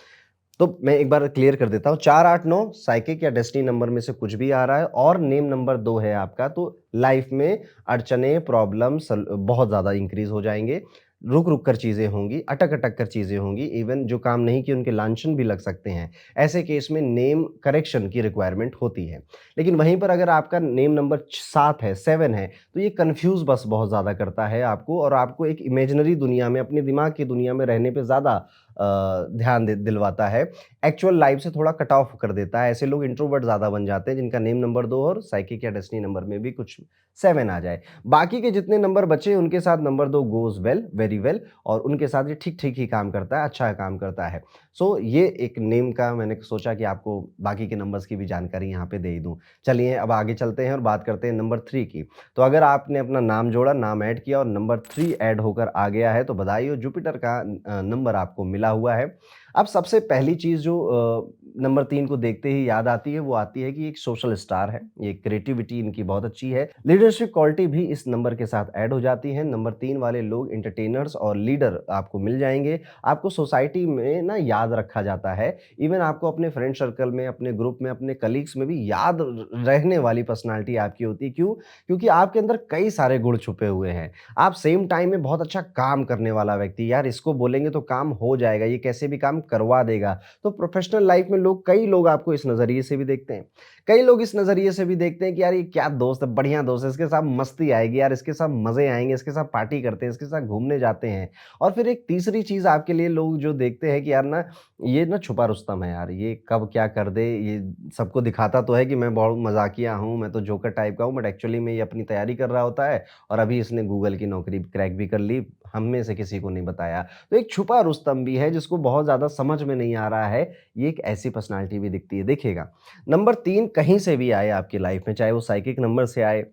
तो मैं एक बार क्लियर कर देता हूँ, 4, 8, 9 साइकिक या डेस्टिनी नंबर में से कुछ भी आ रहा है और नेम नंबर 2 है आपका, तो लाइफ में अड़चनें, प्रॉब्लम बहुत ज़्यादा इंक्रीज़ हो जाएँगे। रुक-रुक कर चीज़ें होंगी, अटक-अटक कर चीज़ें होंगी, इवन जो काम नहीं किए उनके लांछन भी लग सकते हैं। ऐसे केस में नेम करेक्शन की रिक्वायरमेंट होती है। लेकिन वहीं पर अगर आपका नेम नंबर 7 है, 7 है, तो ये कन्फ्यूज़ बस बहुत ज़्यादा करता है आपको और आपको एक इमेजिनरी दुनिया में, अपने दिमाग की दुनिया में रहने पे ज़्यादा ध्यान दिलवाता है। एक्चुअल लाइफ से थोड़ा कट ऑफ कर देता है। ऐसे लोग इंट्रोवर्ट ज़्यादा बन जाते हैं जिनका नेम नंबर 2 और साइकिक या डेस्टिनी नंबर में भी कुछ 7 आ जाए। बाकी के जितने नंबर बचे उनके साथ number 2 goes well, very well और उनके साथ ये ठीक-ठीक ही काम करता है, अच्छा काम करता है। सो ये एक नेम का मैंने सोचा कि आपको बाकी के नंबर्स की भी जानकारी यहाँ पे दे ही दूँ। चलिए अब आगे चलते हैं और बात करते हैं नंबर 3 की। तो अगर आपने अपना नाम जोड़ा, नाम ऐड किया और नंबर 3 ऐड होकर आ गया है तो बधाई हो, जुपिटर का नंबर आपको मिला हुआ है। अब सबसे पहली चीज़ जो नंबर 3 को देखते ही याद आती है, वो आती है कि एक सोशल स्टार है, ये क्रिएटिविटी इनकी बहुत अच्छी है। लीडरशिप क्वालिटी भी इस नंबर के साथ ऐड हो जाती है। नंबर 3 वाले लोग एंटरटेनर्स और लीडर आपको मिल जाएँगे। आपको सोसाइटी में ना याद रखा जाता है। इवन आपको अपने फ्रेंड सर्कल में, अपने ग्रुप में, अपने कलीग्स में भी याद रहने वाली पर्सनैलिटी आपकी होती है। क्यों? क्योंकि आपके अंदर कई सारे गुण छुपे हुए हैं। आप सेम टाइम में बहुत अच्छा काम करने वाला व्यक्ति, यार इसको बोलेंगे तो काम हो जाएगा, ये कैसे भी काम करवा देगा। तो प्रोफेशनल लाइफ में कई लोग आपको इस नज़रिए से भी देखते हैं। कई लोग इस नज़रिए से भी देखते हैं कि यार ये क्या दोस्त है, बढ़िया दोस्त है, इसके साथ मस्ती आएगी यार, इसके साथ मज़े आएँगे, इसके साथ पार्टी करते हैं, इसके साथ घूमने जाते हैं। और फिर एक तीसरी चीज़ आपके लिए लोग जो देखते हैं कि यार ना ये ना छुपा रुस्तम है यार, ये कब क्या कर दे, ये सबको दिखाता तो है कि मैं बहुत मज़ाकिया हूँ, मैं तो जोकर टाइप का हूँ, बट एक्चुअली में ये अपनी तैयारी कर रहा होता है और अभी इसने गूगल की नौकरी क्रैक भी कर ली, हम में से किसी को नहीं बताया। तो एक छुपा रुस्तम भी है जिसको बहुत ज़्यादा समझ में नहीं आ रहा है, ये एक ऐसी पर्सनैलिटी भी दिखती है। देखिएगा, नंबर 3 कहीं से भी आए आपकी लाइफ में, चाहे वो साइकिक नंबर से आए,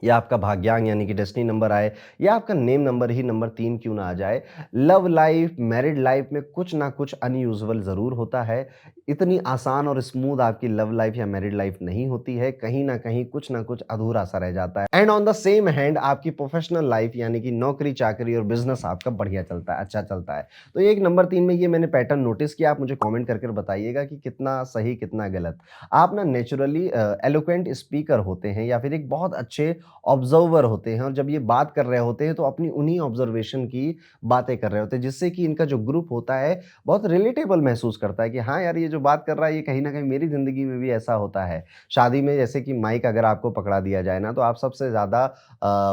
या आपका भाग्यांक यानी कि डेस्टिनी नंबर आए, या आपका नेम नंबर ही नंबर 3 क्यों ना आ जाए, लव लाइफ, मैरिड लाइफ में कुछ ना कुछ अनयूजुअल ज़रूर होता है। इतनी आसान और स्मूथ आपकी लव लाइफ या मैरिड लाइफ नहीं होती है, कहीं न कहीं कुछ ना कुछ अधूरा-सा रह जाता है। And on the same hand आपकी प्रोफेशनल लाइफ यानी कि नौकरी-चाकरी और बिज़नेस आपका बढ़िया चलता है, अच्छा चलता है। तो ये एक नंबर 3 में ये मैंने पैटर्न नोटिस किया, आप मुझे कमेंट करके बताइएगा कि कितना सही, कितना गलत। आप ना नेचुरली एलोक्वेंट स्पीकर होते हैं या फिर एक बहुत अच्छे ऑब्जर्वर होते हैं, और जब ये बात कर रहे होते हैं तो अपनी उन्हीं ऑब्जर्वेशन की बातें कर रहे होते हैं, जिससे कि इनका जो ग्रुप होता है बहुत रिलेटेबल महसूस करता है कि हाँ यार, ये जो बात कर रहा है ये कहीं ना कहीं मेरी ज़िंदगी में भी ऐसा होता है। शादी में जैसे कि माइक अगर आपको पकड़ा दिया जाए ना, तो आप सबसे ज़्यादा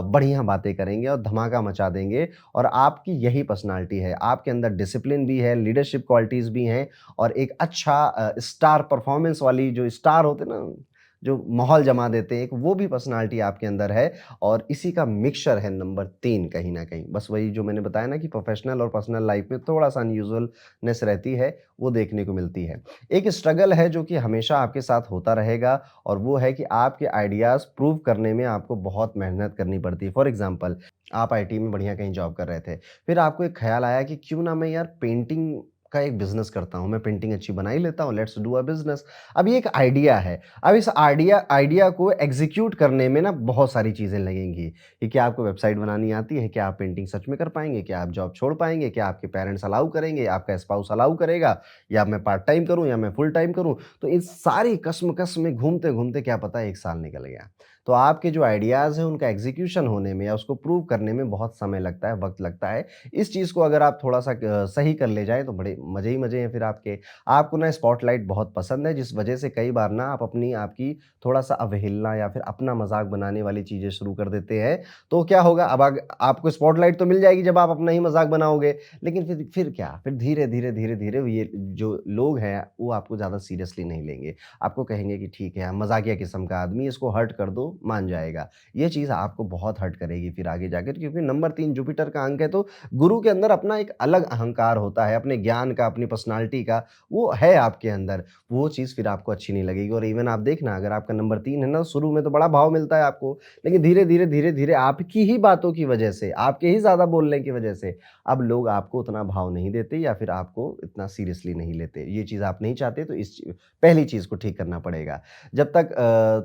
बढ़िया बातें करेंगे और धमाका मचा देंगे। और आपकी यही पर्सनालिटी है, आपके अंदर डिसिप्लिन भी है, लीडरशिप क्वालिटीज़ भी हैं, और एक अच्छा स्टार परफॉर्मेंस वाली जो स्टार होते हैं ना, जो माहौल जमा देते हैं, एक वो भी पर्सनैलिटी आपके अंदर है। और इसी का मिक्सचर है नंबर 3 कहीं न कहीं। बस वही जो मैंने बताया ना कि प्रोफ़ेशनल और पर्सनल लाइफ़ में थोड़ा-सा अनयूजुअलनेस रहती है, वो देखने को मिलती है। एक स्ट्रगल है जो कि हमेशा आपके साथ होता रहेगा, और वो है कि आपके आइडियाज़ प्रूव करने में आपको बहुत मेहनत करनी पड़ती है। फॉर एग्ज़ाम्पल, आप आईटी में बढ़िया कहीं जॉब कर रहे थे, फिर आपको एक ख़्याल आया कि क्यों ना मैं यार पेंटिंग का एक बिज़नेस करता हूँ, मैं पेंटिंग अच्छी बना ही लेता हूँ, लेट्स डू अ बिज़नेस। अब ये एक आइडिया है। अब इस आइडिया आइडिया को एग्ज़ीक्यूट करने में ना बहुत सारी चीज़ें लगेंगी, कि क्या आपको वेबसाइट बनानी आती है? क्या आप पेंटिंग सच में कर पाएँगे? क्या आप जॉब छोड़ पाएँगे? क्या आपके पेरेंट्स अलाउ करेंगे? आपका स्पाउस अलाउ करेगा? या मैं पार्ट टाइम करूँ या मैं फुल टाइम करूँ? तो इस सारी कश्मकश में घूमते-घूमते क्या पता 1 साल निकल गया। तो आपके जो आइडियाज़ हैं उनका एग्ज़ीक्यूशन होने में या उसको प्रूव करने में बहुत समय लगता है, वक़्त लगता है। इस चीज़ को अगर आप थोड़ा-सा सही कर ले जाएँ तो बड़े मज़े ही मज़े हैं फिर आपके। आपको ना स्पॉटलाइट बहुत पसंद है, जिस वजह से कई बार ना आप अपनी आपकी थोड़ा-सा अवहेलना या फिर अपना मज़ाक बनाने वाली चीज़ें शुरू कर देते हैं। तो क्या होगा, अब आग आपको स्पॉटलाइट तो मिल जाएगी जब आप अपना ही मज़ाक बनाओगे, लेकिन फिर क्या? फिर धीरे-धीरे, धीरे-धीरे ये जो लोग हैं, वो आपको ज़्यादा सीरियसली नहीं लेंगे। आपको कहेंगे कि ठीक है, मज़ाकिया किस्म का आदमी है, इसको हर्ट कर दो, मान जाएगा। ये चीज़ आपको बहुत हर्ट करेगी फिर आगे जाकर, क्योंकि नंबर 3 जुपिटर का अंक है, तो गुरु के अंदर अपना एक अलग अहंकार होता है, अपने ज्ञान का, अपनी पर्सनैलिटी का, वो है आपके अंदर। वो चीज़ फिर आपको अच्छी नहीं लगेगी। और इवन आप देखना, अगर आपका नंबर 3 है ना, शुरू में तो बड़ा भाव मिलता है आपको, लेकिन धीरे-धीरे, धीरे-धीरे आपकी ही बातों की वजह से, आपके ही ज़्यादा बोलने की वजह से, अब लोग आपको उतना भाव नहीं देते या फिर आपको इतना सीरियसली नहीं लेते। ये चीज़ आप नहीं चाहते, तो इस पहली चीज़ को ठीक करना पड़ेगा। जब तक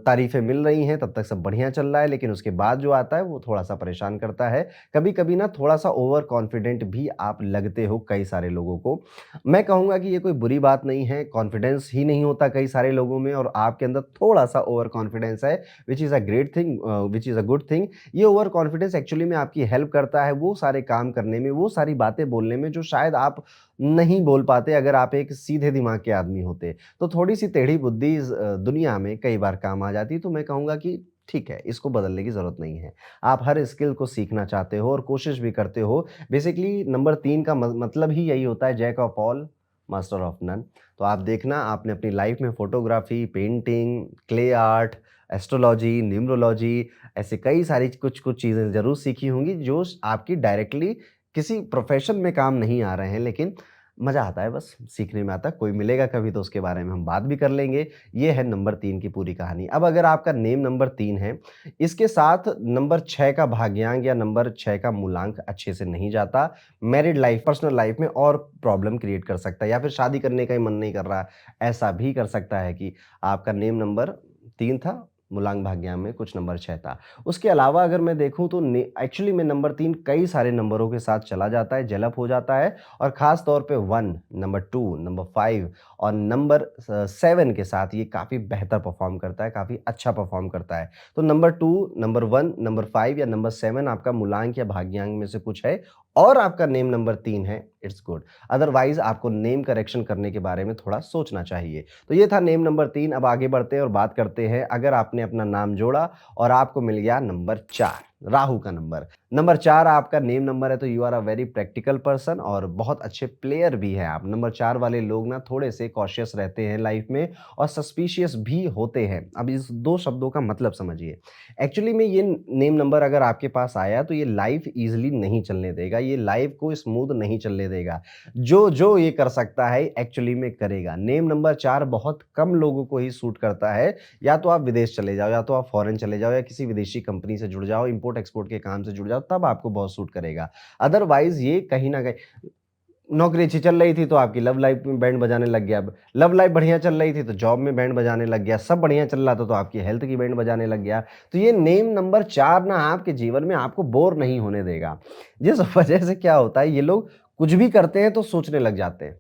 तारीफ़ें मिल रही हैं तब तक सब बढ़िया चल रहा है, लेकिन उसके बाद जो आता है वो थोड़ा-सा परेशान करता है। कभी-कभी ना थोड़ा-सा ओवर कॉन्फिडेंट भी आप लगते हो कई सारे लोगों को। मैं कहूँगा कि ये कोई बुरी बात नहीं है, कॉन्फिडेंस ही नहीं होता कई सारे लोगों में, और आपके अंदर थोड़ा-सा ओवर कॉन्फिडेंस है, which is a great thing, which is a good thing. ये ओवर कॉन्फिडेंस एक्चुअली में आपकी हेल्प करता है वो सारे काम करने में, वो सारी बातें बोलने में जो शायद आप नहीं बोल पाते अगर आप एक सीधे दिमाग के आदमी होते। तो थोड़ी-सी टेढ़ी बुद्धि इस दुनिया में कई बार काम आ जाती है, तो मैं कहूँगा कि ठीक है, इसको बदलने की ज़रूरत नहीं है। आप हर स्किल को सीखना चाहते हो और कोशिश भी करते हो। बेसिकली नंबर 3 का मतलब ही यही होता है, jack of all, master of none. तो आप देखना, आपने अपनी लाइफ़ में photography, painting, clay art, astrology, numerology, ऐसे कई सारी कुछ-कुछ चीज़ें ज़रूर सीखी होंगी, जो आपकी डायरेक्टली किसी प्रोफ़ेशन में काम नहीं आ रहे हैं, लेकिन मज़ा आता है, बस सीखने में आता है। कोई मिलेगा कभी तो उसके बारे में हम बात भी कर लेंगे। ये है नंबर 3 की पूरी कहानी। अब अगर आपका नेम नंबर 3 है, इसके साथ नंबर 6 का भाग्यांक या नंबर 6 का मूलांक अच्छे से नहीं जाता। मैरिड लाइफ़, पर्सनल लाइफ़ में और प्रॉब्लम क्रिएट कर सकता है, या फिर शादी करने का ही मन नहीं कर रहा। ऐसा भी कर सकता है कि आपका नेम नंबर 3 था, मूलांक भाग्यांक में कुछ नंबर 6 था। उसके अलावा अगर मैं देखूँ तो ने एक्चुअली में नंबर 3 कई सारे नंबरों के साथ चला जाता है, जेल अप हो जाता है, और ख़ास तौर पे 1, नंबर 2, नंबर 5 और नंबर 7 के साथ ये काफ़ी बेहतर परफ़ॉर्म करता है, काफ़ी अच्छा परफ़ॉर्म करता है। तो नंबर 2, नंबर 1, नंबर 5 या नंबर 7 आपका मूलांक या भाग्यांक में से कुछ है, और आपका नेम नंबर 3 है, इट्स गुड। अदरवाइज़ आपको नेम करेक्शन करने के बारे में थोड़ा सोचना चाहिए। तो ये था नेम नंबर 3। अब आगे बढ़ते हैं और बात करते हैं, अगर आपने अपना नाम जोड़ा और आपको मिल गया नंबर 4। राहु का नंबर। नंबर 4 आपका नेम नंबर है, तो you are a very practical person और बहुत अच्छे प्लेयर भी हैं आप। नंबर 4 वाले लोग ना थोड़े से कॉशियस रहते हैं लाइफ में और सस्पिशियस भी होते हैं। अब इस 2 शब्दों का मतलब समझिए। एक्चुअली में ये नेम नंबर अगर आपके पास आया तो ये लाइफ ईज़िली नहीं चलने देगा, ये लाइफ को स्मूथ नहीं चलने देगा। जो ये कर सकता है एक्चुअली में करेगा। नेम नंबर 4 बहुत कम लोगों को ही सूट करता है। या तो आप विदेश चले जाओ, या तो आप फॉरेन चले जाओ, या किसी विदेशी कंपनी से जुड़ जाओ, इंपोर्ट एक्सपोर्ट के काम से जुड़ जाओ, तब आपको बहुत सूट करेगा। अदरवाइज़ ये कहीं न कहीं नौकरी अच्छी चल रही थी तो आपकी लव लाइफ में बैंड बजाने लग गया। अब लव लाइफ बढ़िया चल रही थी तो जॉब में बैंड बजाने लग गया। सब बढ़िया चल रहा था तो आपकी हेल्थ की बैंड बजाने लग गया। तो ये नेम नंबर 4 ना आपके जीवन में आपको बोर नहीं होने देगा। जिस वजह से क्या होता है, ये लोग कुछ भी करते हैं तो सोचने लग जाते हैं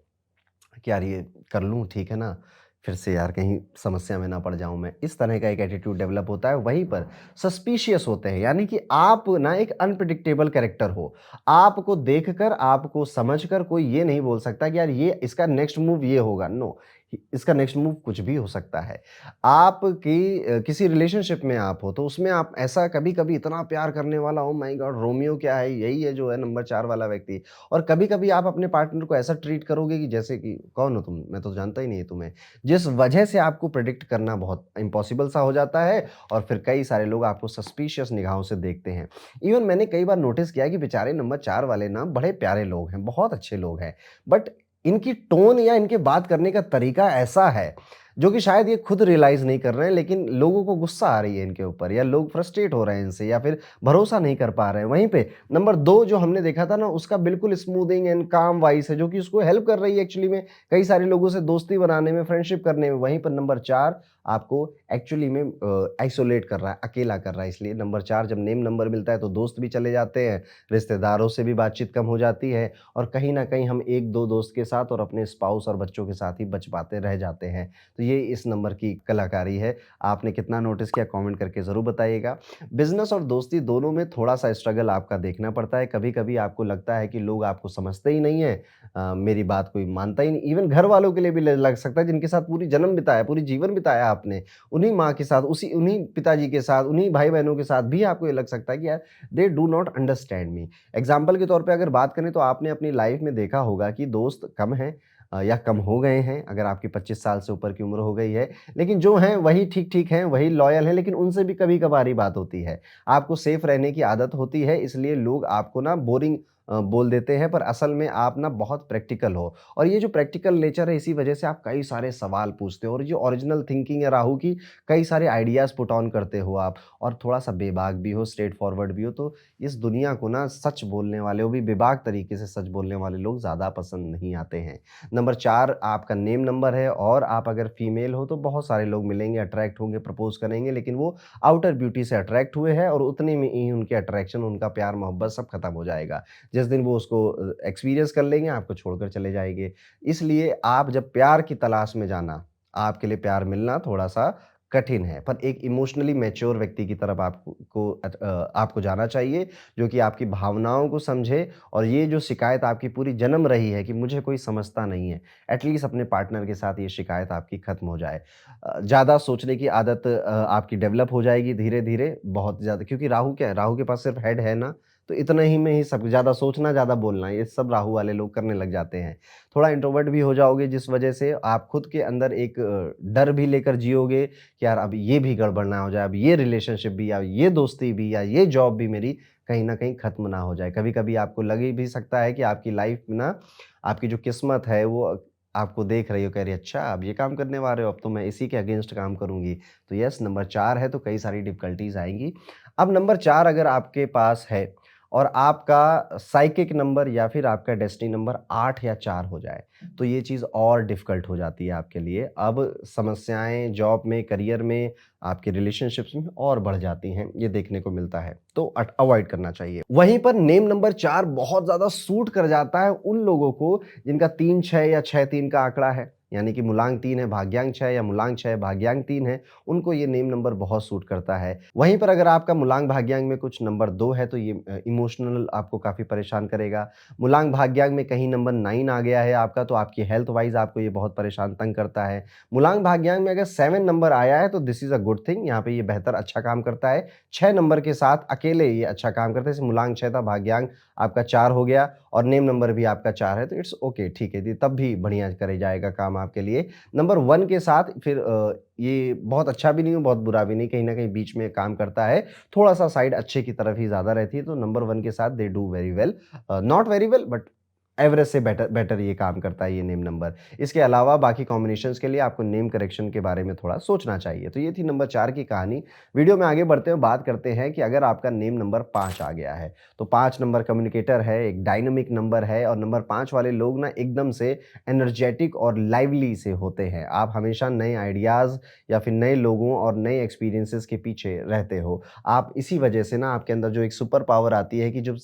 कि यार ये कर लूँ, ठीक है ना? फिर से यार कहीं समस्या में ना पड़ जाऊँ मैं। इस तरह का एक एटीट्यूड डेवलप होता है। वहीं पर सस्पिशियस होते हैं, यानी कि आप ना एक अनप्रेडिक्टेबल कैरेक्टर हो। आपको देखकर, आपको समझकर कोई ये नहीं बोल सकता कि यार ये इसका नेक्स्ट मूव ये होगा। नो, इसका नेक्स्ट मूव कुछ भी हो सकता है। आपकी किसी रिलेशनशिप में आप हो तो उसमें आप ऐसा कभी-कभी इतना प्यार करने वाला, ओह माय गॉड! रोमियो क्या है, यही है जो है नंबर 4 वाला व्यक्ति। और कभी-कभी आप अपने पार्टनर को ऐसा ट्रीट करोगे कि जैसे कि कौन हो तुम? मैं तो जानता ही नहीं तुम्हें। जिस वजह से आपको प्रेडिक्ट करना बहुत इम्पॉसिबल सा हो जाता है और फिर कई सारे लोग आपको सस्पिशियस निगाहों से देखते हैं। इवन मैंने कई बार नोटिस किया है कि बेचारे नंबर 4 वाले ना बड़े प्यारे लोग हैं, बहुत अच्छे लोग हैं। बट इनकी टोन या इनके बात करने का तरीका ऐसा है, जो कि शायद ये खुद रियलाइज़ नहीं कर रहे हैं, लेकिन लोगों को गुस्सा आ रही है इनके ऊपर, या लोग फ्रस्ट्रेट हो रहे हैं इनसे, या फिर भरोसा नहीं कर पा रहे हैं। वहीं पे नंबर 2 जो हमने देखा था ना, उसका बिल्कुल स्मूथिंग एंड काम वॉइस है, जो कि उसको हेल्प कर रही है एक्चुअली में कई सारे लोगों से दोस्ती बनाने में, फ्रेंडशिप करने में। वहीं पर नंबर 4 आपको एक्चुअली में आइसोलेट कर रहा है, अकेला कर रहा है। इसलिए नंबर 4 जब नेम नंबर मिलता है तो दोस्त भी चले जाते हैं, रिश्तेदारों से भी बातचीत कम हो जाती है और कहीं न कहीं हम 1-2 दोस्त के साथ और अपने स्पाउस और बच्चों के साथ ही बच पाते रह जाते हैं। तो ये इस नंबर की कलाकारी है। आपने कितना नोटिस किया कमेंट करके ज़रूर बताइएगा। बिज़नेस और दोस्ती दोनों में थोड़ा-सा स्ट्रगल आपका देखना पड़ता है। कभी-कभी आपको लगता है कि लोग आपको समझते ही नहीं हैं, मेरी बात कोई मानता ही नहीं। इवन घर वालों के लिए भी ल लग सकता है जिनके साथ पूरी जन्म बिताया, पूरी जीवन बिताया आपने, उन्हीं माँ के साथ, उन्हीं पिताजी के साथ, उन्हीं भाई-बहनों के साथ भी आपको ये लग सकता है कि यार they do not understand me. Example के तौर पे अगर बात करें तो आपने अपनी लाइफ़ में देखा होगा कि दोस्त कम हैं, या कम हो गए हैं, अगर आपकी 25 साल से ऊपर की उम्र हो गई है। लेकिन जो हैं वही ठीक-ठीक हैं, वही लॉयल हैं, लेकिन उनसे भी कभी-कभार ही बात होती है। आपको सेफ रहने की आदत होती है, इसलिए लोग आपको ना बोरिंग बोल देते हैं, पर असल में आप ना बहुत प्रैक्टिकल हो। और ये जो प्रैक्टिकल नेचर है, इसी वजह से आप कई सारे सवाल पूछते हो और जो ओरिजिनल थिंकिंग है राहु की, कई सारे आइडियाज़ पुट ऑन करते हो आप और थोड़ा-सा बेबाक भी हो, स्ट्रेट फॉरवर्ड भी हो। तो इस दुनिया को ना सच बोलने वाले, वो भी बेबाक तरीके से सच बोलने वाले लोग ज़्यादा पसंद नहीं आते हैं। नंबर 4 आपका नेम नंबर है और आप अगर फीमेल हो तो बहुत सारे लोग मिलेंगे, अट्रैक्ट होंगे, प्रपोज़ करेंगे, लेकिन वो आउटर ब्यूटी से अट्रैक्ट हुए हैं और उतने में ही उनके अट्रैक्शन, उनका प्यार मोहब्बत सब खत्म हो जाएगा। जिस दिन वो उसको एक्सपीरियंस कर लेंगे, आपको छोड़कर चले जाएँगे। इसलिए आप जब प्यार की तलाश में जाना, आपके लिए प्यार मिलना थोड़ा-सा कठिन है, पर एक इमोशनली मैच्योर व्यक्ति की तरफ आपको जाना चाहिए, जो कि आपकी भावनाओं को समझे और ये जो शिकायत आपकी पूरी जन्म रही है कि मुझे कोई समझता नहीं है, एटलीस्ट अपने पार्टनर के साथ ये शिकायत आपकी खत्म हो जाए। ज़्यादा सोचने की आदत आपकी डेवलप हो जाएगी धीरे-धीरे, बहुत ज़्यादा, क्योंकि राहु क्या है, राहु के पास सिर्फ़ हेड है ना, तो इतना ही में ही सब, ज़्यादा सोचना, ज़्यादा बोलना, ये सब राहु वाले लोग करने लग जाते हैं। थोड़ा इंट्रोवर्ट भी हो जाओगे, जिस वजह से आप खुद के अंदर एक डर भी लेकर जियोगे कि यार अब ये भी गड़बड़ ना हो जाए, अब ये रिलेशनशिप भी, या ये दोस्ती भी, या ये जॉब भी मेरी कहीं न कहीं ख़त्म ना हो जाए। कभी-कभी आपको लग ही भी सकता है कि आपकी लाइफ़ में ना आपकी जो किस्मत है वो आपको देख रही हो, कह रही है अच्छा अब ये काम करने वाले हो, अब तो मैं इसी के अगेंस्ट काम करूँगी। तो यस, नंबर 4 है तो कई सारी डिफ़िकल्टीज़ आएँगी। अब नंबर 4 अगर आपके पास है और आपका साइकिक नंबर या फिर आपका डेस्टिनी नंबर 8 या 4 हो जाए, तो ये चीज़ और डिफ़िकल्ट हो जाती है आपके लिए। अब समस्याएँ जॉब में, करियर में, आपके रिलेशनशिप्स में और बढ़ जाती हैं, ये देखने को मिलता है, तो अवॉइड करना चाहिए। वहीं पर नेम नंबर 4 बहुत ज़्यादा सूट कर जाता है उन लोगों को जिनका 3-6 या 6-3 का आंकड़ा है, यानी कि मूलांक 3 है, भाग्यांक 6 या मूलांक 6 भाग्यांक 3 है, उनको ये नेम नंबर बहुत सूट करता है। वहीं पर अगर आपका मूलांक भाग्यांक में कुछ नंबर 2 है तो ये इमोशनल आपको काफ़ी परेशान करेगा। मूलांक भाग्यांक में कहीं नंबर 9 आ गया है आपका तो आपकी हेल्थ वाइज़ आपको ये बहुत परेशान तंग करता है। मूलांक भाग्यांक में अगर 7 नंबर आया है तो this is a good thing, यहाँ पे ये बेहतर अच्छा काम करता है। 6 नंबर के साथ अकेले ये अच्छा काम करता है, जैसे मूलांक 6 था, भाग्यांक आपका 4 हो गया और नेम नंबर भी आपका 4 है, तो इट्स ओके, ठीक है जी, तब भी बढ़िया करे जाएगा काम आपके लिए। नंबर 1 के साथ फिर ये बहुत अच्छा भी नहीं है, बहुत बुरा भी नहीं, कहीं न कहीं बीच में काम करता है। थोड़ा-सा साइड अच्छे की तरफ ही ज़्यादा रहती है, तो नंबर 1 के साथ they do very well, not very well but average से बेटर बेटर ये काम करता है ये नेम नंबर। इसके अलावा बाकी कॉम्बिनेशंस के लिए आपको नेम करेक्शन के बारे में थोड़ा सोचना चाहिए। तो ये थी नंबर 4 की कहानी। वीडियो में आगे बढ़ते हुए बात करते हैं कि अगर आपका नेम नंबर 5 आ गया है, तो 5 नंबर कम्युनिकेटर है, एक डायनामिक नंबर है और नंबर 5 वाले लोग ना एकदम से एनर्जेटिक और लाइवली से होते हैं। आप हमेशा नए आइडियाज़ या फिर नए लोगों और नए एक्सपीरियंसेस के पीछे रहते हो। आप इसी वजह से ना आपके अंदर जो एक सुपर पावर आती है कि जब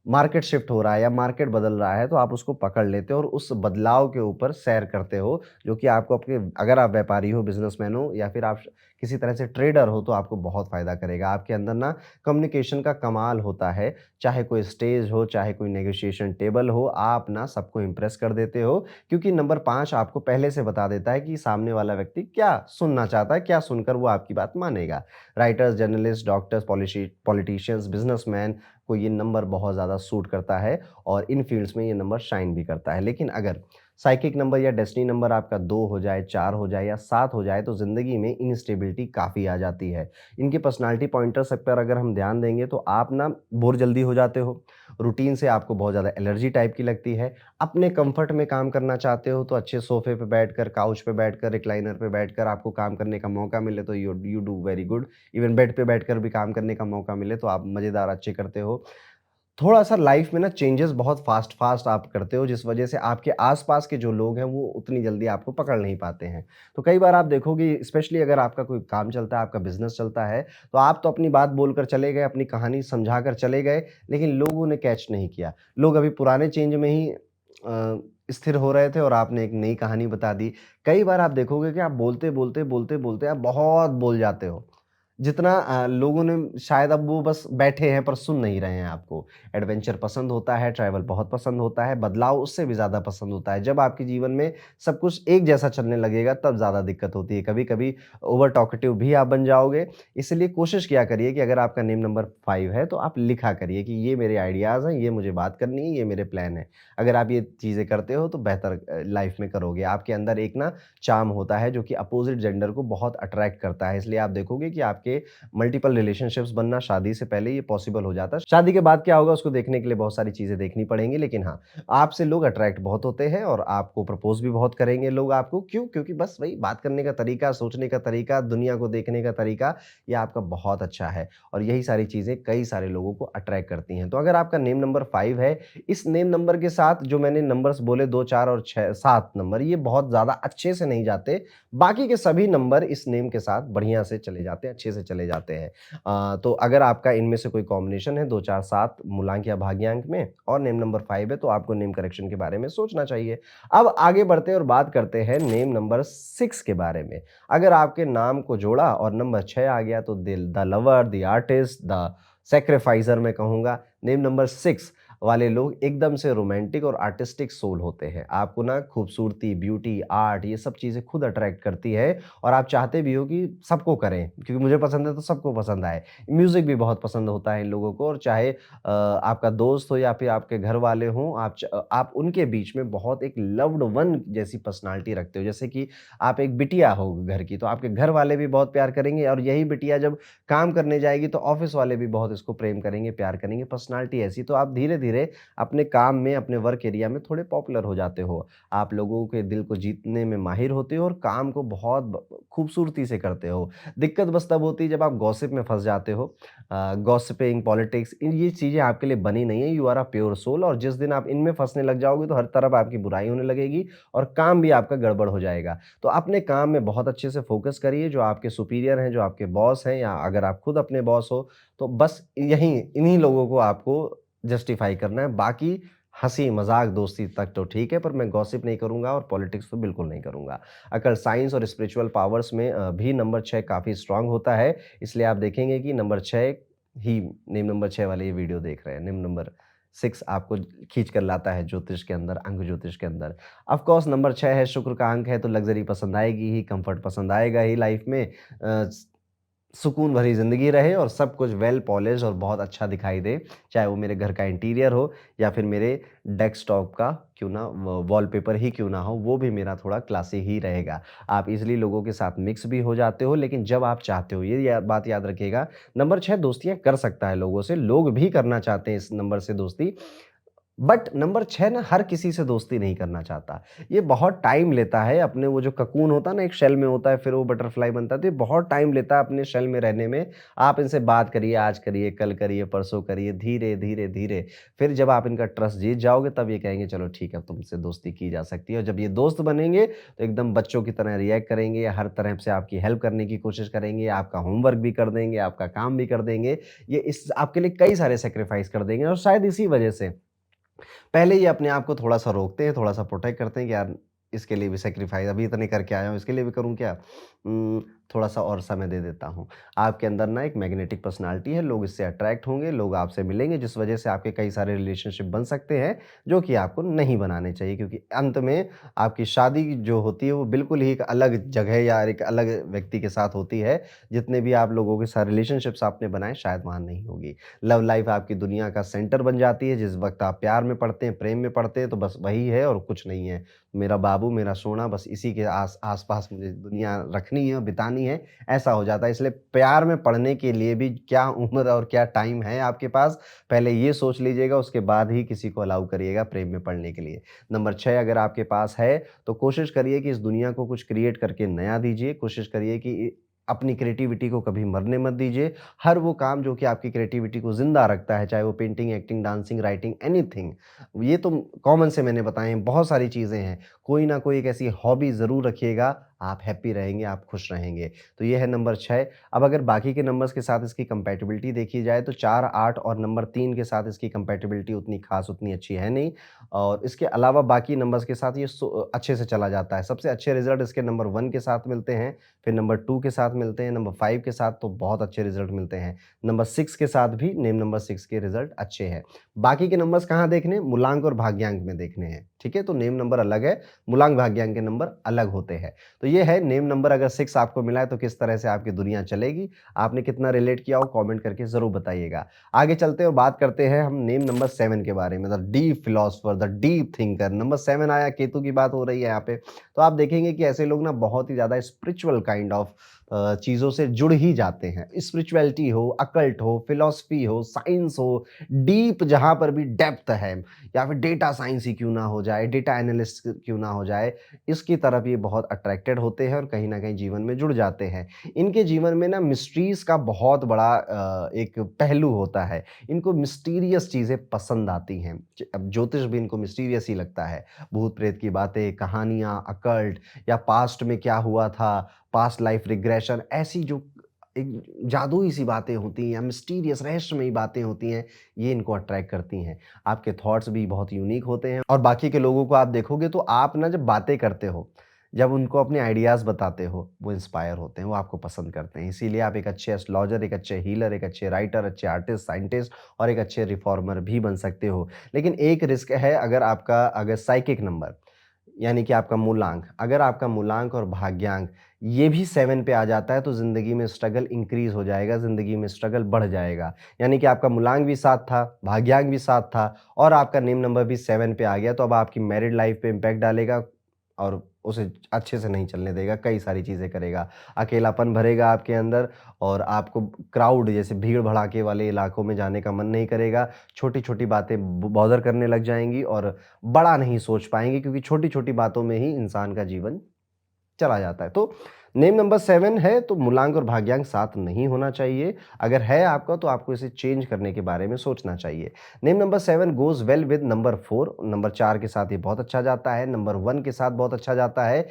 मार्केट शिफ्ट हो रहा है या मार्केट बदल रहा है, तो आप उसको पकड़ लेते हो और उस बदलाव के ऊपर सैर करते हो, जो कि आपको अपने, अगर आप व्यापारी हो, बिज़नेसमैन हो या फिर आप किसी तरह से ट्रेडर हो, तो आपको बहुत फ़ायदा करेगा। आपके अंदर ना कम्युनिकेशन का कमाल होता है, चाहे कोई स्टेज हो, चाहे कोई नेगोशिएशन टेबल हो, आप ना सबको इम्प्रेस कर देते हो, क्योंकि नंबर 5 आपको पहले से बता देता है कि सामने वाला व्यक्ति क्या सुनना चाहता है, क्या सुनकर वो आपकी बात मानेगा। Writers, journalist, doctors, politicians, businessman को ये नंबर बहुत ज़्यादा सूट करता है और इन फ़ील्ड्स में ये नंबर शाइन भी करता है। लेकिन अगर साइकिक नंबर या डेस्टिनी नंबर आपका 2 हो जाए, 4 हो जाए या 7 हो जाए, तो ज़िंदगी में इनस्टेबिलिटी काफ़ी आ जाती है। इनके पर्सनैलिटी पॉइंटर्स पर अगर हम ध्यान देंगे, तो आप ना बोर जल्दी हो जाते हो, रूटीन से आपको बहुत ज़्यादा एलर्जी टाइप की लगती है, अपने कम्फ़र्ट में काम करना चाहते हो, तो अच्छे सोफ़े पे बैठकर, काउच पे बैठकर, रिक्लाइनर पे बैठकर आपको काम करने का मौका मिले, तो you you do very good. Even bed पे बैठकर भी काम करने का मौका मिले, तो आप मज़ेदार अच्छे करते हो। थोड़ा-सा लाइफ़ में ना चेंजेस बहुत फ़ास्ट-फ़ास्ट आप करते हो, जिस वजह से आपके आस-पास के जो लोग हैं, वो उतनी जल्दी आपको पकड़ नहीं पाते हैं। तो कई बार आप देखोगे, स्पेशली अगर आपका कोई काम चलता है, आपका बिज़नेस चलता है, तो आप तो अपनी बात बोलकर चले गए, अपनी कहानी समझाकर चले गए, लेकिन लोगों ने कैच नहीं किया। लोग अभी पुराने चेंज में ही स्थिर हो रहे थे और आपने एक नई कहानी बता दी। कई बार आप देखोगे कि आप बोलते-बोलते, बोलते-बोलते आप बहुत बोल जाते हो। जितना लोगों ने शायद, अब वो बस बैठे हैं पर सुन नहीं रहे हैं आपको। एडवेंचर पसंद होता है, ट्रैवल बहुत पसंद होता है, बदलाव उससे भी ज़्यादा पसंद होता है। जब आपके जीवन में सब कुछ एक जैसा चलने लगेगा, तब ज़्यादा दिक्कत होती है। कभी-कभी ओवर टॉकेटिव भी आप बन जाओगे। इसलिए कोशिश किया करिए कि अगर आपका नेम नंबर 5 है, तो आप लिखा करिए कि ये मेरे आइडियाज़ हैं, ये मुझे बात करनी है, ये मेरे प्लान हैं। अगर आप ये चीज़ें करते हो, तो बेहतर लाइफ़ में करोगे। आपके अंदर एक ना चार्म होता है, जो कि अपोज़िट जेंडर को बहुत अट्रैक्ट करता है। इसलिए आप देखोगे कि आपके मल्टीपल रिलेशनशिप्स बनना शादी से पहले ये पॉसिबल हो जाता है। शादी के बाद क्या होगा, उसको देखने के लिए बहुत सारी चीज़ें देखनी पड़ेंगी, लेकिन हाँ, आपसे लोग अट्रैक्ट बहुत होते हैं और आपको प्रपोज़ भी बहुत करेंगे लोग आपको। क्यों? क्योंकि बस वही बात करने का तरीका, सोचने का तरीका, दुनिया को देखने का तरीका, ये आपका बहुत अच्छा है और यही सारी चीज़ें कई सारे लोगों को अट्रैक्ट करती हैं। तो अगर आपका नेम नंबर 5 है, इस नेम नंबर के साथ जो मैंने नंबर्स बोले 2, 4 और 6 7 नंबर, ये बहुत ज़्यादा अच्छे से नहीं जाते। बाकी के सभी नंबर इस नेम के साथ बढ़िया से चले जाते हैं, अच्छे से चले जाते हैं। तो अगर आपका इनमें से कोई कॉम्बिनेशन है 2, 4, 7 मूलांक या भाग्यांक में और नेम नंबर 5 है, तो आपको नेम करेक्शन के बारे में सोचना चाहिए। अब आगे बढ़ते हैं और बात करते हैं नेम नंबर 6 के बारे में। अगर आपके नाम को जोड़ा और नंबर 6 आ गया, तो दिल, the lover, the artist, the sacrificer मैं कहूँगा। नेम नंबर 6 वाले लोग एकदम से रोमांटिक और आर्टिस्टिक सोल होते हैं। आपको ना खूबसूरती, ब्यूटी, आर्ट, ये सब चीज़ें खुद अट्रैक्ट करती है और आप चाहते भी हो कि सबको करें, क्योंकि मुझे पसंद है तो सबको पसंद आए। म्यूज़िक भी बहुत पसंद होता है इन लोगों को और चाहे आपका दोस्त हो या फिर आपके घर वाले हों, आप उनके बीच में बहुत एक लव्ड वन जैसी पर्सनैलिटी रखते हो। जैसे कि आप एक बिटिया हो घर की, तो आपके घर वाले भी बहुत प्यार करेंगे और यही बिटिया जब काम करने जाएगी, तो ऑफ़िस वाले भी बहुत इसको प्रेम करेंगे, प्यार करेंगे। पर्सनैलिटी ऐसी, तो आप धीरे-धीरे अपने काम में, अपने वर्क एरिया में थोड़े पॉपुलर हो जाते हो। आप लोगों के दिल को जीतने में माहिर होते हो और काम को बहुत खूबसूरती से करते हो। दिक्कत बस तब होती है जब आप गॉसिप में फँस जाते हो। गॉसिपिंग, पॉलिटिक्स, ये चीज़ें आपके लिए बनी नहीं है। You are a pure soul और जिस दिन आप इनमें फँसने लग जाओगे, तो हर तरफ आपकी बुराई होने लगेगी और काम भी आपका गड़बड़ हो जाएगा। तो अपने काम में बहुत अच्छे से फ़ोकस करिए। जो आपके सुपीरियर हैं, जो आपके बॉस हैं या अगर आप खुद अपने बॉस हो, तो बस यहीं इन्हीं लोगों को आपको जस्टिफ़ाई करना है। बाकी हँसी-मज़ाक, दोस्ती तक तो ठीक है, पर मैं गॉसिप नहीं करूँगा और पॉलिटिक्स तो बिल्कुल नहीं करूँगा। अगर साइंस और स्पिरिचुअल पावर्स में भी नंबर 6 काफ़ी स्ट्रॉन्ग होता है, इसलिए आप देखेंगे कि नंबर 6 ही नेम नंबर 6 वाले ये वीडियो देख रहे हैं। नेम नंबर 6 आपको खींच कर लाता है ज्योतिष के अंदर, अंक ज्योतिष के अंदर। ऑफ़ कोर्स नंबर 6 है, शुक्र का अंक है, तो लग्ज़री पसंद आएगी ही, कम्फ़र्ट पसंद आएगा ही लाइफ़ में। सुकून भरी ज़िंदगी रहे और सब कुछ वेल पॉलिश्ड और बहुत अच्छा दिखाई दे। चाहे वो मेरे घर का इंटीरियर हो या फिर मेरे डेस्कटॉप का क्यों ना व वॉलपेपर ही क्यों ना हो, वो भी मेरा थोड़ा क्लासी ही रहेगा। आप ईज़िली लोगों के साथ मिक्स भी हो जाते हो, लेकिन जब आप चाहते हो, ये बात याद रखिएगा। नंबर 6 दोस्तियाँ कर सकता है लोगों से, लोग भी करना चाहते हैं इस नंबर से दोस्ती। बट नंबर 6 ना हर किसी से दोस्ती नहीं करना चाहता। ये बहुत टाइम लेता है, अपने वो जो ककून होता है ना, एक शेल में होता है, फिर वो बटरफ्लाई बनता है, तो ये बहुत टाइम लेता है अपने शेल में रहने में। आप इनसे बात करिए, आज करिए, कल करिए, परसों करिए, धीरे, धीरे, धीरे। फिर जब आप इनका ट्रस्ट जीत जाओगे, तब ये कहेंगे चलो ठीक है, अब तुमसे दोस्ती की जा सकती है। और जब ये दोस्त बनेंगे, तो एकदम बच्चों की तरह रिएक्ट करेंगे, हर तरह से आपकी हेल्प करने की कोशिश करेंगे, आपका होमवर्क भी कर देंगे, आपका काम भी कर देंगे। ये इस आपके लिए कई सारे सैक्रिफाइस कर देंगे और शायद इसी वजह से पहले ये अपने आप को थोड़ा-सा रोकते हैं, थोड़ा-सा प्रोटेक्ट करते हैं कि यार इसके लिए भी सैक्रिफाइस अभी इतने करके आया हूँ, इसके लिए भी करूँ क्या? थोड़ा-सा और समय दे देता हूँ। आपके अंदर ना एक मैग्नेटिक पर्सनैलिटी है, लोग इससे अट्रैक्ट होंगे, लोग आपसे मिलेंगे जिस वजह से आपके कई सारे रिलेशनशिप बन सकते हैं, जो कि आपको नहीं बनाने चाहिए क्योंकि अंत में आपकी शादी जो होती है वो बिल्कुल ही एक अलग जगह या एक अलग व्यक्ति के साथ होती है। जितने भी आप लोगों के साथ रिलेशनशिप्स आपने बनाए शायद वहाँ नहीं होगी। लव लाइफ़ आपकी दुनिया का सेंटर बन जाती है, जिस वक़्त आप प्यार में पड़ते हैं, प्रेम में पड़ते हैं तो बस वही है और कुछ नहीं है। मेरा बाबू, मेरा सोना बस इसी के आस-पास मुझे दुनिया रखनी है, बितानी है, ऐसा हो जाता है। इसलिए प्यार में पड़ने के लिए भी क्या उम्र और क्या टाइम है आपके पास, पहले ये सोच लीजिएगा, उसके बाद ही किसी को अलाउ करिएगा प्रेम में पड़ने के लिए। नंबर 6 अगर आपके पास है, तो कोशिश करिए कि इस दुनिया को कुछ क्रिएट करके नया दीजिए। कोशिश करिए कि अपनी क्रिएटिविटी को कभी मरने मत दीजिए। हर वो काम जो कि आपकी क्रिएटिविटी को ज़िंदा रखता है, चाहे वो painting, acting, dancing, writing, anything. ये तो कॉमन से मैंने बताए हैं, बहुत सारी चीज़ें हैं। कोई ना कोई एक ऐसी हॉबी ज़रूर रखिएगा, आप हैप्पी रहेंगे, आप खुश रहेंगे। तो ये है नंबर 6। अब अगर बाकी के नंबर्स के साथ इसकी कंपैटिबिलिटी देखी जाए तो 4, 8 और नंबर 3 के साथ इसकी कंपैटिबिलिटी उतनी ख़ास, उतनी अच्छी है नहीं। और इसके अलावा बाकी नंबर्स के साथ ये अच्छे से चला जाता है। सबसे अच्छे रिज़ल्ट इसके नंबर 1 के साथ मिलते हैं, फिर नंबर 2 के साथ मिलते हैं, नंबर 5 के साथ तो बहुत अच्छे रिज़ल्ट मिलते हैं। नंबर 6 के साथ भी नेम नंबर 6 के रिज़ल्ट अच्छे हैं। बाकी के नंबर्स कहाँ देखने हैं? मूलांक और भाग्यांक में देखने हैं, ठीक है? तो नेम नंबर अलग है, मूलांक भाग्यांक के नंबर अलग होते हैं। तो ये है नेम नंबर अगर 6 आपको मिला है तो किस तरह से आपकी दुनिया चलेगी? आपने कितना रिलेट किया हो कमेंट करके ज़रूर बताइएगा। आगे चलते हैं और बात करते हैं हम नेम नंबर 7 के बारे में, the deep philosopher, the deep thinker. Number 7 आया, केतु की बात हो रही है यहाँ पे। तो आप देखेंगे कि ऐसे लोग ना बहुत ही ज़्यादा स्पिरिचुअल काइंड ऑफ चीज़ों से जुड़ ही जाते हैं। स्पिरिचुअलिटी हो, अकल्ट हो, फिलॉसफी हो, साइंस हो, डीप जहाँ पर भी डेप्थ है या फिर डेटा साइंस ही क्यों ना हो जाए, डेटा एनालिस्ट क्यों ना हो जाए, इसकी तरफ ये बहुत अट्रैक्टेड होते हैं और कहीं न कहीं जीवन में जुड़ जाते हैं। इनके जीवन में ना मिस्ट्रीज़ का बहुत बड़ा एक पहलू होता है। इनको मिस्टीरियस चीज़ें पसंद आती हैं। अब ज्योतिष भी इनको मिस्टीरियस ही लगता है। भूत-प्रेत की बातें, कहानियाँ, अकल्ट या पास्ट में क्या हुआ था, पास्ट लाइफ रिग्रेशन, ऐसी जो एक जादुई सी बातें होती हैं या मिस्टीरियस रहस्यमयी बातें होती हैं, ये इनको अट्रैक्ट करती हैं। आपके थॉट्स भी बहुत यूनिक होते हैं और बाकी के लोगों को आप देखोगे तो आप ना जब बातें करते हो, जब उनको अपने आइडियाज़ बताते हो, वो इंस्पायर होते हैं, वो आपको पसंद करते हैं। इसीलिए आप एक अच्छे एस्ट्रोलॉजर, एक अच्छे हीलर, एक अच्छे राइटर, अच्छे आर्टिस्ट, साइंटिस्ट और एक अच्छे रिफॉर्मर भी बन सकते हो। लेकिन एक रिस्क है, अगर साइकिक नंबर यानी कि आपका मूलांक, अगर आपका मूलांक और भाग्यांक ये भी 7 पे आ जाता है तो ज़िंदगी में स्ट्रगल इंक्रीज़ हो जाएगा, ज़िंदगी में स्ट्रगल बढ़ जाएगा। यानी कि आपका मूलांक भी 7 था, भाग्यांक भी 7 था और आपका नेम नंबर भी 7 पे आ गया, तो अब आपकी मैरिड लाइफ़ पे इम्पैक्ट डालेगा और उसे अच्छे से नहीं चलने देगा, कई सारी चीज़ें करेगा। अकेलापन भरेगा आपके अंदर और आपको क्राउड जैसे भीड़-भड़ाके वाले इलाकों में जाने का मन नहीं करेगा। छोटी-छोटी बातें बॉदर करने लग जाएँगी और बड़ा नहीं सोच पाएँगे क्योंकि छोटी-छोटी बातों में ही इंसान का जीवन चला जाता है। तो नेम नंबर 7 है तो मूलांक और भाग्यांक साथ नहीं होना चाहिए। अगर है आपका तो आपको इसे चेंज करने के बारे में सोचना चाहिए। Name number 7 goes well with number 4, number 4 के साथ ये बहुत अच्छा जाता है, नंबर 1 के साथ बहुत अच्छा जाता है।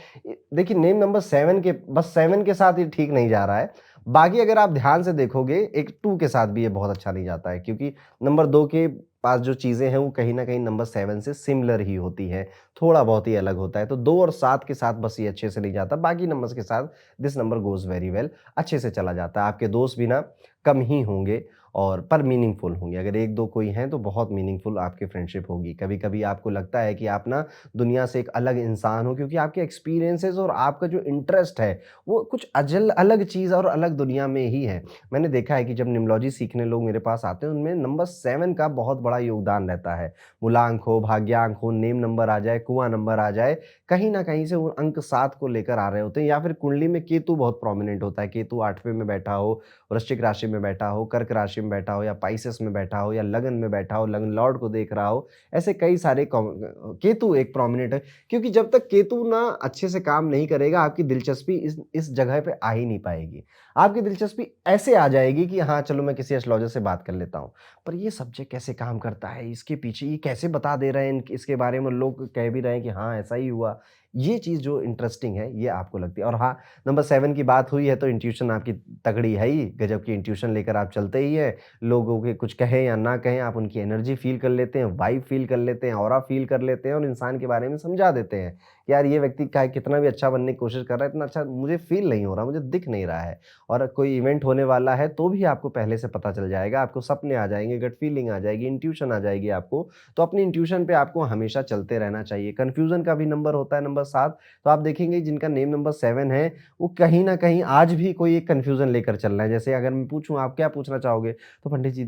देखिए नेम नंबर 7 के बस 7 के साथ ये ठीक नहीं जा रहा है। बाकी अगर आप ध्यान से देखोगे एक 2 के साथ भी ये बहुत अच्छा नहीं जाता है क्योंकि नंबर 2 के पास जो चीज़ें हैं वो कहीं न कहीं नंबर 7 से सिमिलर ही होती हैं, थोड़ा बहुत ही अलग होता है। तो 2 और 7 के साथ बस ये अच्छे से नहीं जाता, बाकी नंबर्स के साथ this number goes very well अच्छे से चला जाता है। आपके दोस्त भी ना कम ही होंगे और पर मीनिंगफुल होंगी। अगर 1-2 कोई हैं तो बहुत मीनिंगफुल आपकी फ्रेंडशिप होगी। कभी-कभी आपको लगता है कि आप ना दुनिया से एक अलग इंसान हो, क्योंकि आपके एक्सपीरियंसेस और आपका जो इंटरेस्ट है वो कुछ अजल अलग चीज़ और अलग दुनिया में ही है। मैंने देखा है कि जब न्यूमलॉजी सीखने लोग मेरे पास आते हैं, उनमें नंबर 7 का बहुत बड़ा योगदान रहता है। मूलांक हो, भाग्यांक हो, नेम नंबर आ जाए, कुआँ नंबर आ जाए, कहीं न कहीं से वो अंक 7 को लेकर आ रहे होते हैं, या फिर कुंडली में केतु बहुत प्रोमिनेंट होता है। केतु 8वें में बैठा हो, वृश्चिक राशि में बैठा हो, कर्क राशि में बैठा हो, या पाइसेस में बैठा हो, या लगन में बैठा हो, लगन लॉर्ड को देख रहा हो, ऐसे कई सारे केतु एक प्रोमिनेंट है, क्योंकि जब तक केतु ना अच्छे से काम नहीं करेगा, आपकी दिलचस्पी इस जगह पे आ ही नहीं पाएगी। आपकी दिलचस्पी ऐसे आ जाएगी कि हाँ, चलो मैं किसी एस्ट्रोलॉजर से बात कर लेता हूँ। पर ये सब्जेक्ट कैसे काम करता है, इसके पीछे ये कैसे बता दे रहे हैं, इसके बारे में लोग कह भी रहे हैं कि हाँ, ऐसा ही हुआ। ये चीज़ जो इंटरेस्टिंग है, ये आपको लगती है। और हाँ, नंबर 7 की बात हुई है तो इंट्यूशन आपकी तगड़ी है ही, गज़ब की इंट्यूशन लेकर आप चलते ही हैं। लोगों के कुछ कहें या ना कहें, आप उनकी एनर्जी फ़ील कर लेते हैं, वाइब फ़ील कर लेते हैं, ऑरा फ़ील कर लेते हैं और इंसान के बारे में समझा देते हैं। कि यार ये व्यक्ति क्या कितना भी अच्छा बनने की कोशिश कर रहा है, इतना अच्छा मुझे फ़ील नहीं हो रहा, मुझे दिख नहीं रहा है। और कोई इवेंट होने वाला है तो भी आपको पहले से पता चल जाएगा, आपको सपने आ जाएँगे, गट फीलिंग आ जाएगी, इंट्यूशन आ जाएगी आपको। तो अपनी इंट्यूशन पे आपको हमेशा चलते रहना चाहिए। कन्फ्यूज़न का भी नंबर होता है नंबर 7, तो आप देखेंगे जिनका नेम नंबर 7 है, वो कहीं न कहीं आज भी कोई एक कन्फ्यूज़न लेकर चल रहा है। जैसे अगर मैं पूछूँ आप क्या पूछना चाहोगे? तो पंडित जी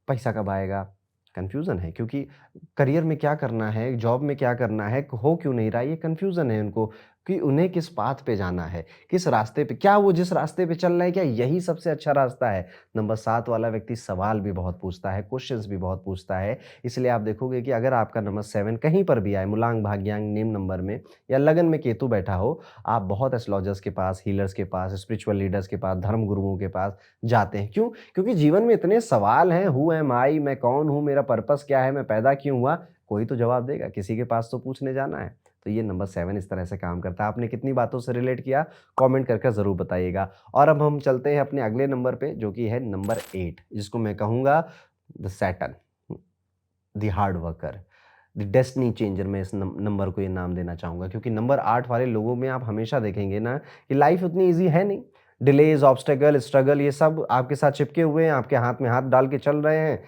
पैसा कब आएगा? कन्फ्यूज़न है, क्योंकि करियर में क्या करना है, जॉब में क्या करना है, हो क्यों नहीं रहा है, ये कन्फ्यूज़न है उनको कि उन्हें किस पाथ पे जाना है, किस रास्ते पे, क्या वो जिस रास्ते पे चल रहे हैं, क्या यही सबसे अच्छा रास्ता है? नंबर 7 वाला व्यक्ति सवाल भी बहुत पूछता है, क्वेश्चंस भी बहुत पूछता है। इसलिए आप देखोगे कि अगर आपका नंबर 7 कहीं पर भी आए, मूलांक, भाग्यांक, नेम नंबर में या लगन में केतु बैठा हो, आप बहुत एस्ट्रोलॉजर्स के पास, हीलर्स के पास, स्पिरिचुअल लीडर्स के पास, धर्म गुरुओं के पास जाते हैं। क्यों? क्योंकि जीवन में इतने सवाल हैं, हू एम आई, मैं कौन हूँ, मेरा पर्पस क्या है, मैं पैदा क्यों हुआ? कोई तो जवाब देगा, किसी के पास तो पूछने जाना है। तो ये नंबर 7 इस तरह से काम करता है। आपने कितनी बातों से रिलेट किया, कमेंट करके ज़रूर बताइएगा। और अब हम चलते हैं अपने अगले नंबर पे, जो कि है नंबर 8, जिसको मैं कहूँगा the Saturn, the hard worker, the destiny changer. मैं इस नंबर को ये नाम देना चाहूँगा, क्योंकि नंबर 8 वाले लोगों में आप हमेशा देखेंगे ना कि लाइफ उतनी ईज़ी है नहीं। डिलेज़, ऑब्स्टेकल, स्ट्रगल, ये सब आपके साथ चिपके हुए हैं, आपके हाथ में हाथ डाल के चल रहे हैं।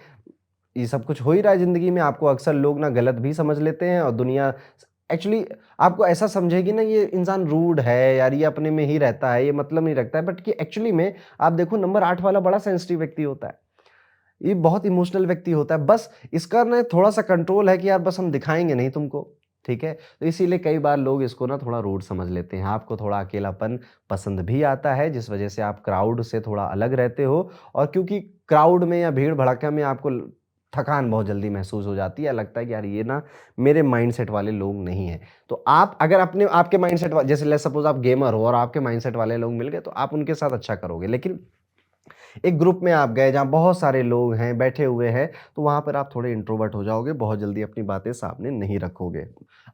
ये सब कुछ हो ही रहा है ज़िंदगी में, आपको अक्सर लोग ना गलत भी समझ लेते हैं, और दुनिया एक्चुअली आपको ऐसा समझेगी ना, ये इंसान रूड है यार, ये अपने में ही रहता है, ये मतलब नहीं रखता है, बट कि एक्चुअली में आप देखो नंबर 8 वाला बड़ा सेंसिटिव व्यक्ति होता है। ये बहुत इमोशनल व्यक्ति होता है, बस इसका ना थोड़ा-सा कंट्रोल है कि यार बस हम दिखाएँगे नहीं तुमको, ठीक है? तो इसीलिए कई बार लोग इसको ना थोड़ा रूड समझ लेते हैं। आपको थोड़ा अकेलापन पसंद भी आता है, जिस वजह से आप क्राउड से थोड़ा अलग रहते हो, और क्योंकि क्राउड में या भीड़-भड़ाका में आपको थकान बहुत जल्दी महसूस हो जाती है, लगता है कि यार ये ना मेरे माइंडसेट वाले लोग नहीं हैं। तो आप अगर अपने आपके माइंडसेट जैसे लेट्स सपोज़ आप गेमर हो और आपके माइंडसेट वाले लोग मिल गए, तो आप उनके साथ अच्छा करोगे। लेकिन एक ग्रुप में आप गए जहाँ बहुत सारे लोग हैं, बैठे हुए हैं, तो वहाँ पर आप थोड़े इंट्रोवर्ट हो जाओगे, बहुत जल्दी अपनी बातें सामने नहीं रखोगे।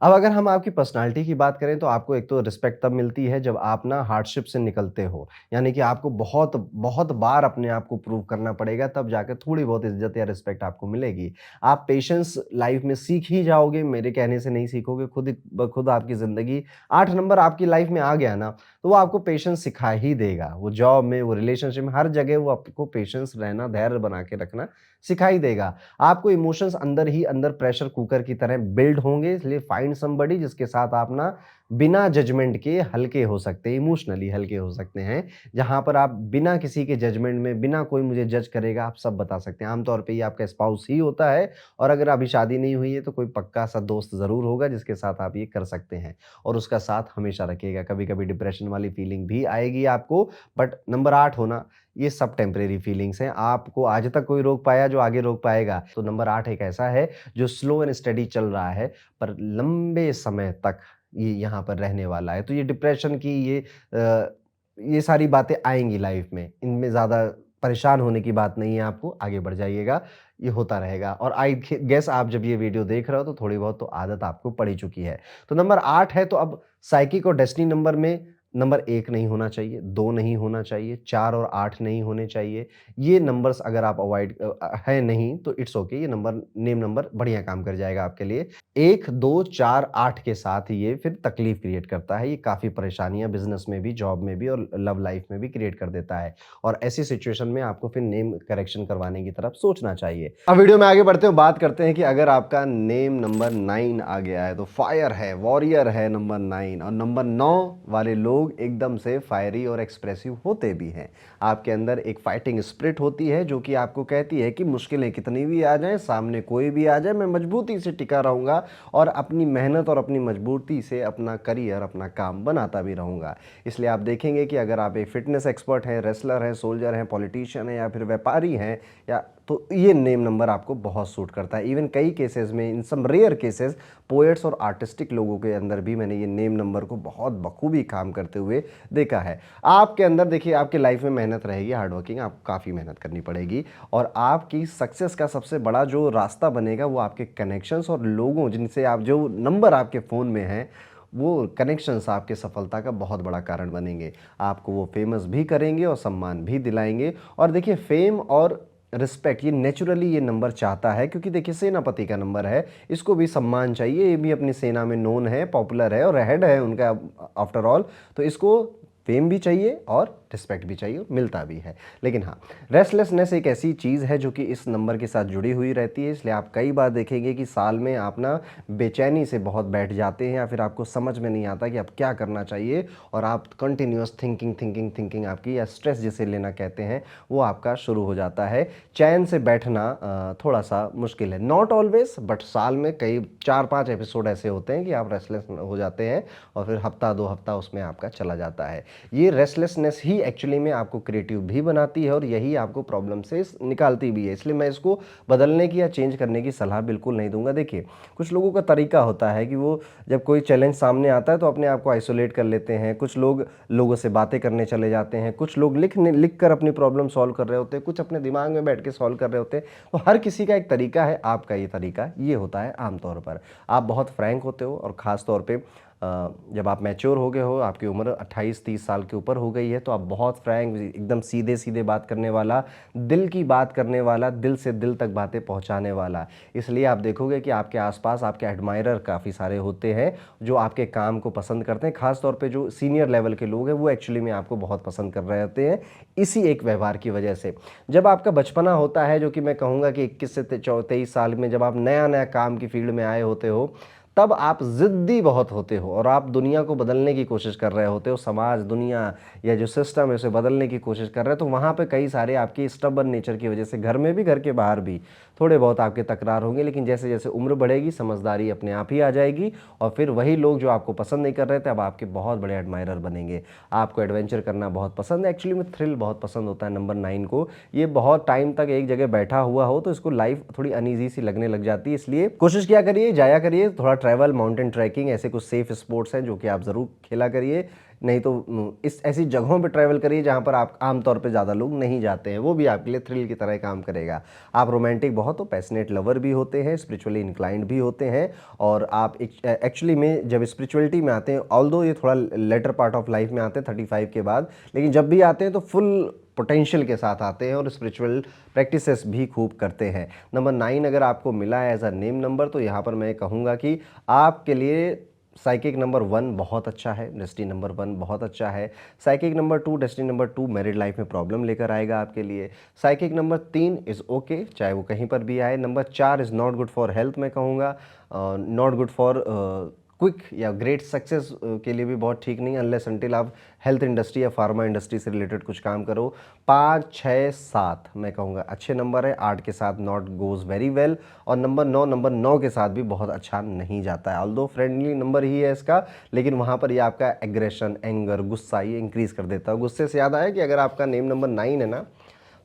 अब अगर हम आपकी पर्सनैलिटी की बात करें, तो आपको एक तो रिस्पेक्ट तब मिलती है जब आप ना हार्डशिप से निकलते हो। यानी कि आपको बहुत बहुत बार अपने आप को प्रूव करना पड़ेगा, तब जाकर थोड़ी बहुत इज़्ज़त या रिस्पेक्ट आपको मिलेगी। आप पेशेंस लाइफ में सीख ही जाओगे, मेरे कहने से नहीं सीखोगे, खुद ही ब खुद आपकी ज़िंदगी 8 नंबर आपकी लाइफ में आ गया ना, तो वो आपको पेशेंस सिखा ही देगा। वो जॉब में, वो रिलेशनशिप में, हर जगह वो आपको पेशेंस रहना, धैर्य बना के रखना सिखा ही देगा। आपको इमोशंस अंदर ही अंदर प्रेशर कुकर की तरह बिल्ड होंगे, इसलिए फाइंड समबडी जिसके साथ आप ना बिना जजमेंट के हल्के हो सकते हैं, इमोशनली हल्के हो सकते हैं। जहाँ पर आप बिना किसी के जजमेंट में, बिना कोई मुझे जज करेगा, आप सब बता सकते हैं। आमतौर पे ये आपका स्पाउस ही होता है, और अगर अभी शादी नहीं हुई है तो कोई पक्का सा दोस्त ज़रूर होगा जिसके साथ आप ये कर सकते हैं, और उसका साथ हमेशा रखिएगा। कभी-कभी डिप्रेशन वाली फीलिंग भी आएगी आपको, बट नंबर 8 होना, ये सब टेम्परेरी फीलिंग्स हैं। आपको आज तक कोई रोक पाया जो आगे रोक पाएगा? तो नंबर 8 एक ऐसा है जो स्लो एंड स्टेडी चल रहा है, पर लंबे समय तक ये यहाँ पर रहने वाला है। तो ये डिप्रेशन की ये सारी बातें आएँगी लाइफ में। इनमें ज़्यादा परेशान होने की बात नहीं है आपको, आगे बढ़ जाइएगा, ये होता रहेगा। और आई गेस आप जब ये वीडियो देख रहे हो तो थोड़ी बहुत तो आदत आपको पड़ ही चुकी है। तो नंबर 8 है, तो अब साइकिक और डेस्टिनी नंबर में नंबर 1 नहीं होना चाहिए, 2 नहीं होना चाहिए, 4 और 8 नहीं होने चाहिए। ये नंबर्स अगर आप अवॉइड है नहीं तो इट्स ओके, ये नेम नंबर बढ़िया काम कर जाएगा आपके लिए। 1, 2, 4, 8 के साथ ये फिर तकलीफ क्रिएट करता है। ये काफ़ी परेशानियाँ बिज़नेस में भी, जॉब में भी और लव लाइफ़ में भी क्रिएट कर देता है और ऐसी सिचुएशन में आपको फिर नेम करेक्शन करवाने की तरफ सोचना चाहिए। अब वीडियो में आगे बढ़ते हैं, बात करते हैं कि अगर आपका नेम नंबर 9 आ गया है तो फायर है, वॉरियर है नंबर 9 और नंबर 9 वाले लोग एकदम से फायरी और एक्सप्रेसिव होते भी हैं। आपके अंदर एक फाइटिंग स्पिरिट होती है जो कि आपको कहती है कि मुश्किलें कितनी भी आ जाएँ, सामने कोई भी आ जाए, मैं मजबूती से टिका रहूँगा और अपनी मेहनत और अपनी मजबूती से अपना करियर, अपना काम बनाता भी रहूँगा। इसलिए आप देखेंगे कि अगर आप एक फिटनेस एक्सपर्ट हैं, रेसलर हैं, सोल्जर हैं, पॉलिटिशियन हैं या फिर व्यापारी हैं या तो ये नेम नंबर आपको बहुत सूट करता है। इवन कई केसेस में, इन सम रेयर केसेस, पोएट्स और आर्टिस्टिक लोगों के अंदर भी मैंने ये नेम नंबर को बहुत बखूबी काम करते हुए देखा है। आपके अंदर देखिए, आपकी लाइफ में मेहनत रहेगी, हार्ड वर्किंग, आपको काफ़ी मेहनत करनी पड़ेगी और आपकी सक्सेस का सबसे बड़ा जो रास्ता बनेगा वो आपके कनेक्शंस और लोगों जिनसे आप, जो नंबर आपके फ़ोन में हैं, वो कनेक्शंस आपके सफलता का बहुत बड़ा कारण बनेंगे। आपको वो फेमस भी करेंगे और सम्मान भी दिलाएँगे। और देखिए, फेम और रिस्पेक्ट ये नेचुरली ये नंबर चाहता है, क्योंकि देखिए सेनापति का नंबर है, इसको भी सम्मान चाहिए, ये भी अपनी सेना में नोन है, पॉपुलर है और हेड है उनका आफ्टर ऑल, तो इसको फेम भी चाहिए और रिस्पेक्ट भी चाहिए, मिलता भी है। लेकिन हाँ, रेस्टलेसनेस एक ऐसी चीज़ है जो कि इस नंबर के साथ जुड़ी हुई रहती है, इसलिए आप कई बार देखेंगे कि साल में आप ना बेचैनी से बहुत बैठ जाते हैं या फिर आपको समझ में नहीं आता कि अब क्या करना चाहिए और आप कंटिन्यूअस थिंकिंग थिंकिंग थिंकिंग आपकी, या स्ट्रेस जिसे लेना कहते हैं, वो आपका शुरू हो जाता है। चैन से बैठना थोड़ा सा मुश्किल है, नॉट ऑलवेज, बट साल में कई 4-5 एपिसोड ऐसे होते हैं कि आप रेस्टलेस हो जाते हैं और फिर हफ्ता 2 हफ्ता उसमें आपका चला जाता है। ये रेस्टलेसनेस ही एक्चुअली में आपको क्रिएटिव भी बनाती है और यही आपको प्रॉब्लम से निकालती भी है, इसलिए मैं इसको बदलने की या चेंज करने की सलाह बिल्कुल नहीं दूंगा। देखिए, कुछ लोगों का तरीका होता है कि वो जब कोई चैलेंज सामने आता है तो अपने आप को आइसोलेट कर लेते हैं, कुछ लोग लोगों से बातें करने चले जाते हैं, कुछ लोग लिख कर अपनी प्रॉब्लम सॉल्व कर रहे होते हैं, कुछ अपने दिमाग में बैठ के सॉल्व कर रहे होते हैं। तो हर किसी का एक तरीका है, आपका ये तरीका ये होता है आमतौर पर, आप बहुत फ्रैंक होते हो और ख़ास तौर पे जब आप मैच्योर हो गए हो, आपकी उम्र 28-30 साल के ऊपर हो गई है, तो आप बहुत फ्रैंक, एकदम सीधे सीधे बात करने वाला, दिल की बात करने वाला, दिल से दिल तक बातें पहुंचाने वाला। इसलिए आप देखोगे कि आपके आसपास आपके एडमायरर काफ़ी सारे होते हैं जो आपके काम को पसंद करते हैं। खास तौर पे जो सीनियर लेवल के लोग हैं वो एक्चुअली में आपको बहुत पसंद कर रहे होते हैं, इसी एक व्यवहार की वजह से। जब आपका बचपना होता है, जो कि मैं कहूँगा कि 21 से 23 साल में, जब आप नया नया काम की फील्ड में आए होते हो, तब आप ज़िद्दी बहुत होते हो और आप दुनिया को बदलने की कोशिश कर रहे होते हो, समाज, दुनिया या जो सिस्टम है उसे बदलने की कोशिश कर रहे हो। तो वहाँ पे कई सारे आपकी स्टबर्न नेचर की वजह से, घर में भी, घर के बाहर भी थोड़े बहुत आपके तकरार होंगे, लेकिन जैसे जैसे उम्र बढ़ेगी समझदारी अपने आप ही आ जाएगी और फिर वही लोग जो आपको पसंद नहीं कर रहे थे अब आपके बहुत बड़े एडमायरर बनेंगे। आपको एडवेंचर करना बहुत पसंद है, एक्चुअली में थ्रिल बहुत पसंद होता है नंबर 9 को। ये बहुत टाइम तक एक जगह बैठा हुआ हो तो इसको लाइफ थोड़ी अनईजी सी लगने लग जाती है, इसलिए कोशिश किया करिए, जाया करिए थोड़ा ट्रैवल, माउंटेन ट्रैकिंग, ऐसे कुछ सेफ स्पोर्ट्स हैं जो कि आप ज़रूर खेला करिए। नहीं तो इस ऐसी जगहों पे ट्रैवल करिए जहाँ पर आप आमतौर पे ज़्यादा लोग नहीं जाते हैं, वो भी आपके लिए थ्रिल की तरह काम करेगा। आप रोमांटिक बहुत हो, पैशनेट लवर भी होते हैं, स्पिरिचुअली इंक्लाइंड भी होते हैं और आप एक्चुअली में जब स्पिरिचुअलिटी में आते हैं, ऑल्दो ये थोड़ा लेटर पार्ट ऑफ लाइफ में आते हैं 35 के बाद, लेकिन जब भी आते हैं तो फुल पोटेंशियल के साथ आते हैं और स्पिरिचुअल प्रैक्टिसेस भी खूब करते हैं। नंबर 9 अगर आपको मिला है एज अ नेम नंबर, तो यहाँ पर मैं कहूँगा कि आपके लिए साइकिक नंबर 1 बहुत अच्छा है, डेस्टिनी नंबर 1 बहुत अच्छा है। Psychic number 2, destiny number 2 married life में प्रॉब्लम लेकर आएगा आपके लिए। साइकिक नंबर 3 इज़ ओके, चाहे वो कहीं पर भी आए। Number 4 is not good for health, मैं कहूँगा नॉट गुड फॉर क्विक या ग्रेट सक्सेस के लिए भी बहुत ठीक नहीं, अनलेस अनटिल आप हेल्थ इंडस्ट्री या फार्मा इंडस्ट्री से रिलेटेड कुछ काम करो। 5, 6, 7 मैं कहूँगा अच्छे नंबर है, 8 के साथ नॉट गोज़ वेरी वेल और नंबर 9 के साथ भी बहुत अच्छा नहीं जाता है। ऑल्दो फ्रेंडली नंबर ही है इसका, लेकिन वहाँ पर ये आपका एग्रेशन, एंगर, गुस्सा ये इंक्रीज़ कर देता है। गुस्से से याद आया कि अगर आपका नेम नंबर 9 है ना,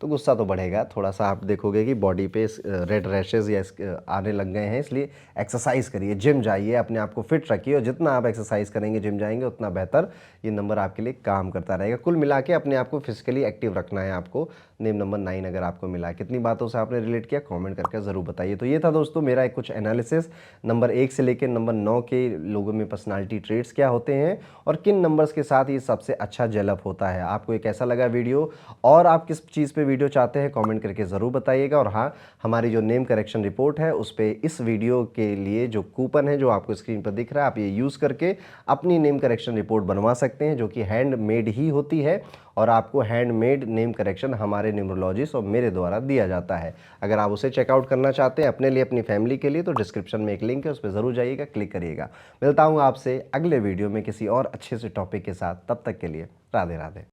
तो गुस्सा तो बढ़ेगा। थोड़ा-सा आप देखोगे कि बॉडी पे रेड रैशेज़ या आने लग गए हैं, इसलिए एक्सरसाइज़ करिए, जिम जाइए, अपने आप को फिट रखिए और जितना आप एक्सरसाइज़ करेंगे, जिम जाएँगे उतना बेहतर ये नंबर आपके लिए काम करता रहेगा। कुल मिला के अपने आप को फिज़िकली एक्टिव रखना है आपको। नेम नंबर 9 अगर आपको मिला है। कितनी बातों से आपने रिलेट किया कमेंट करके ज़रूर बताइए। तो ये था दोस्तों मेरा एक कुछ एनालिसिस नंबर 1 से लेकर नंबर 9 के लोगों में पर्सनैलिटी ट्रेट्स क्या होते हैं और किन नंबर्स के साथ ये सबसे अच्छा जेल अप होता है। आपको ये कैसा लगा वीडियो और आप किस चीज़ पे वीडियो चाहते हैं कमेंट करके ज़रूर बताइएगा। और हाँ, हमारी जो नेम करेक्शन रिपोर्ट है उस पे इस वीडियो के लिए जो कूपन है जो आपको स्क्रीन पर दिख रहा है, आप ये यूज़ करके अपनी नेम करेक्शन रिपोर्ट बनवा सकते हैं जो कि हैंडमेड ही होती है और आपको हैंडमेड नेम करेक्शन हमारे न्यूमरोलॉजिस्ट और मेरे द्वारा दिया जाता है। अगर आप उसे चेकआउट करना चाहते हैं अपने लिए, अपनी फैमिली के लिए, तो डिस्क्रिप्शन में एक लिंक है, उस पर ज़रूर जाइएगा, क्लिक करिएगा। मिलता हूँ आपसे अगले वीडियो में किसी और अच्छे से टॉपिक के साथ। तब तक के लिए राधे राधे।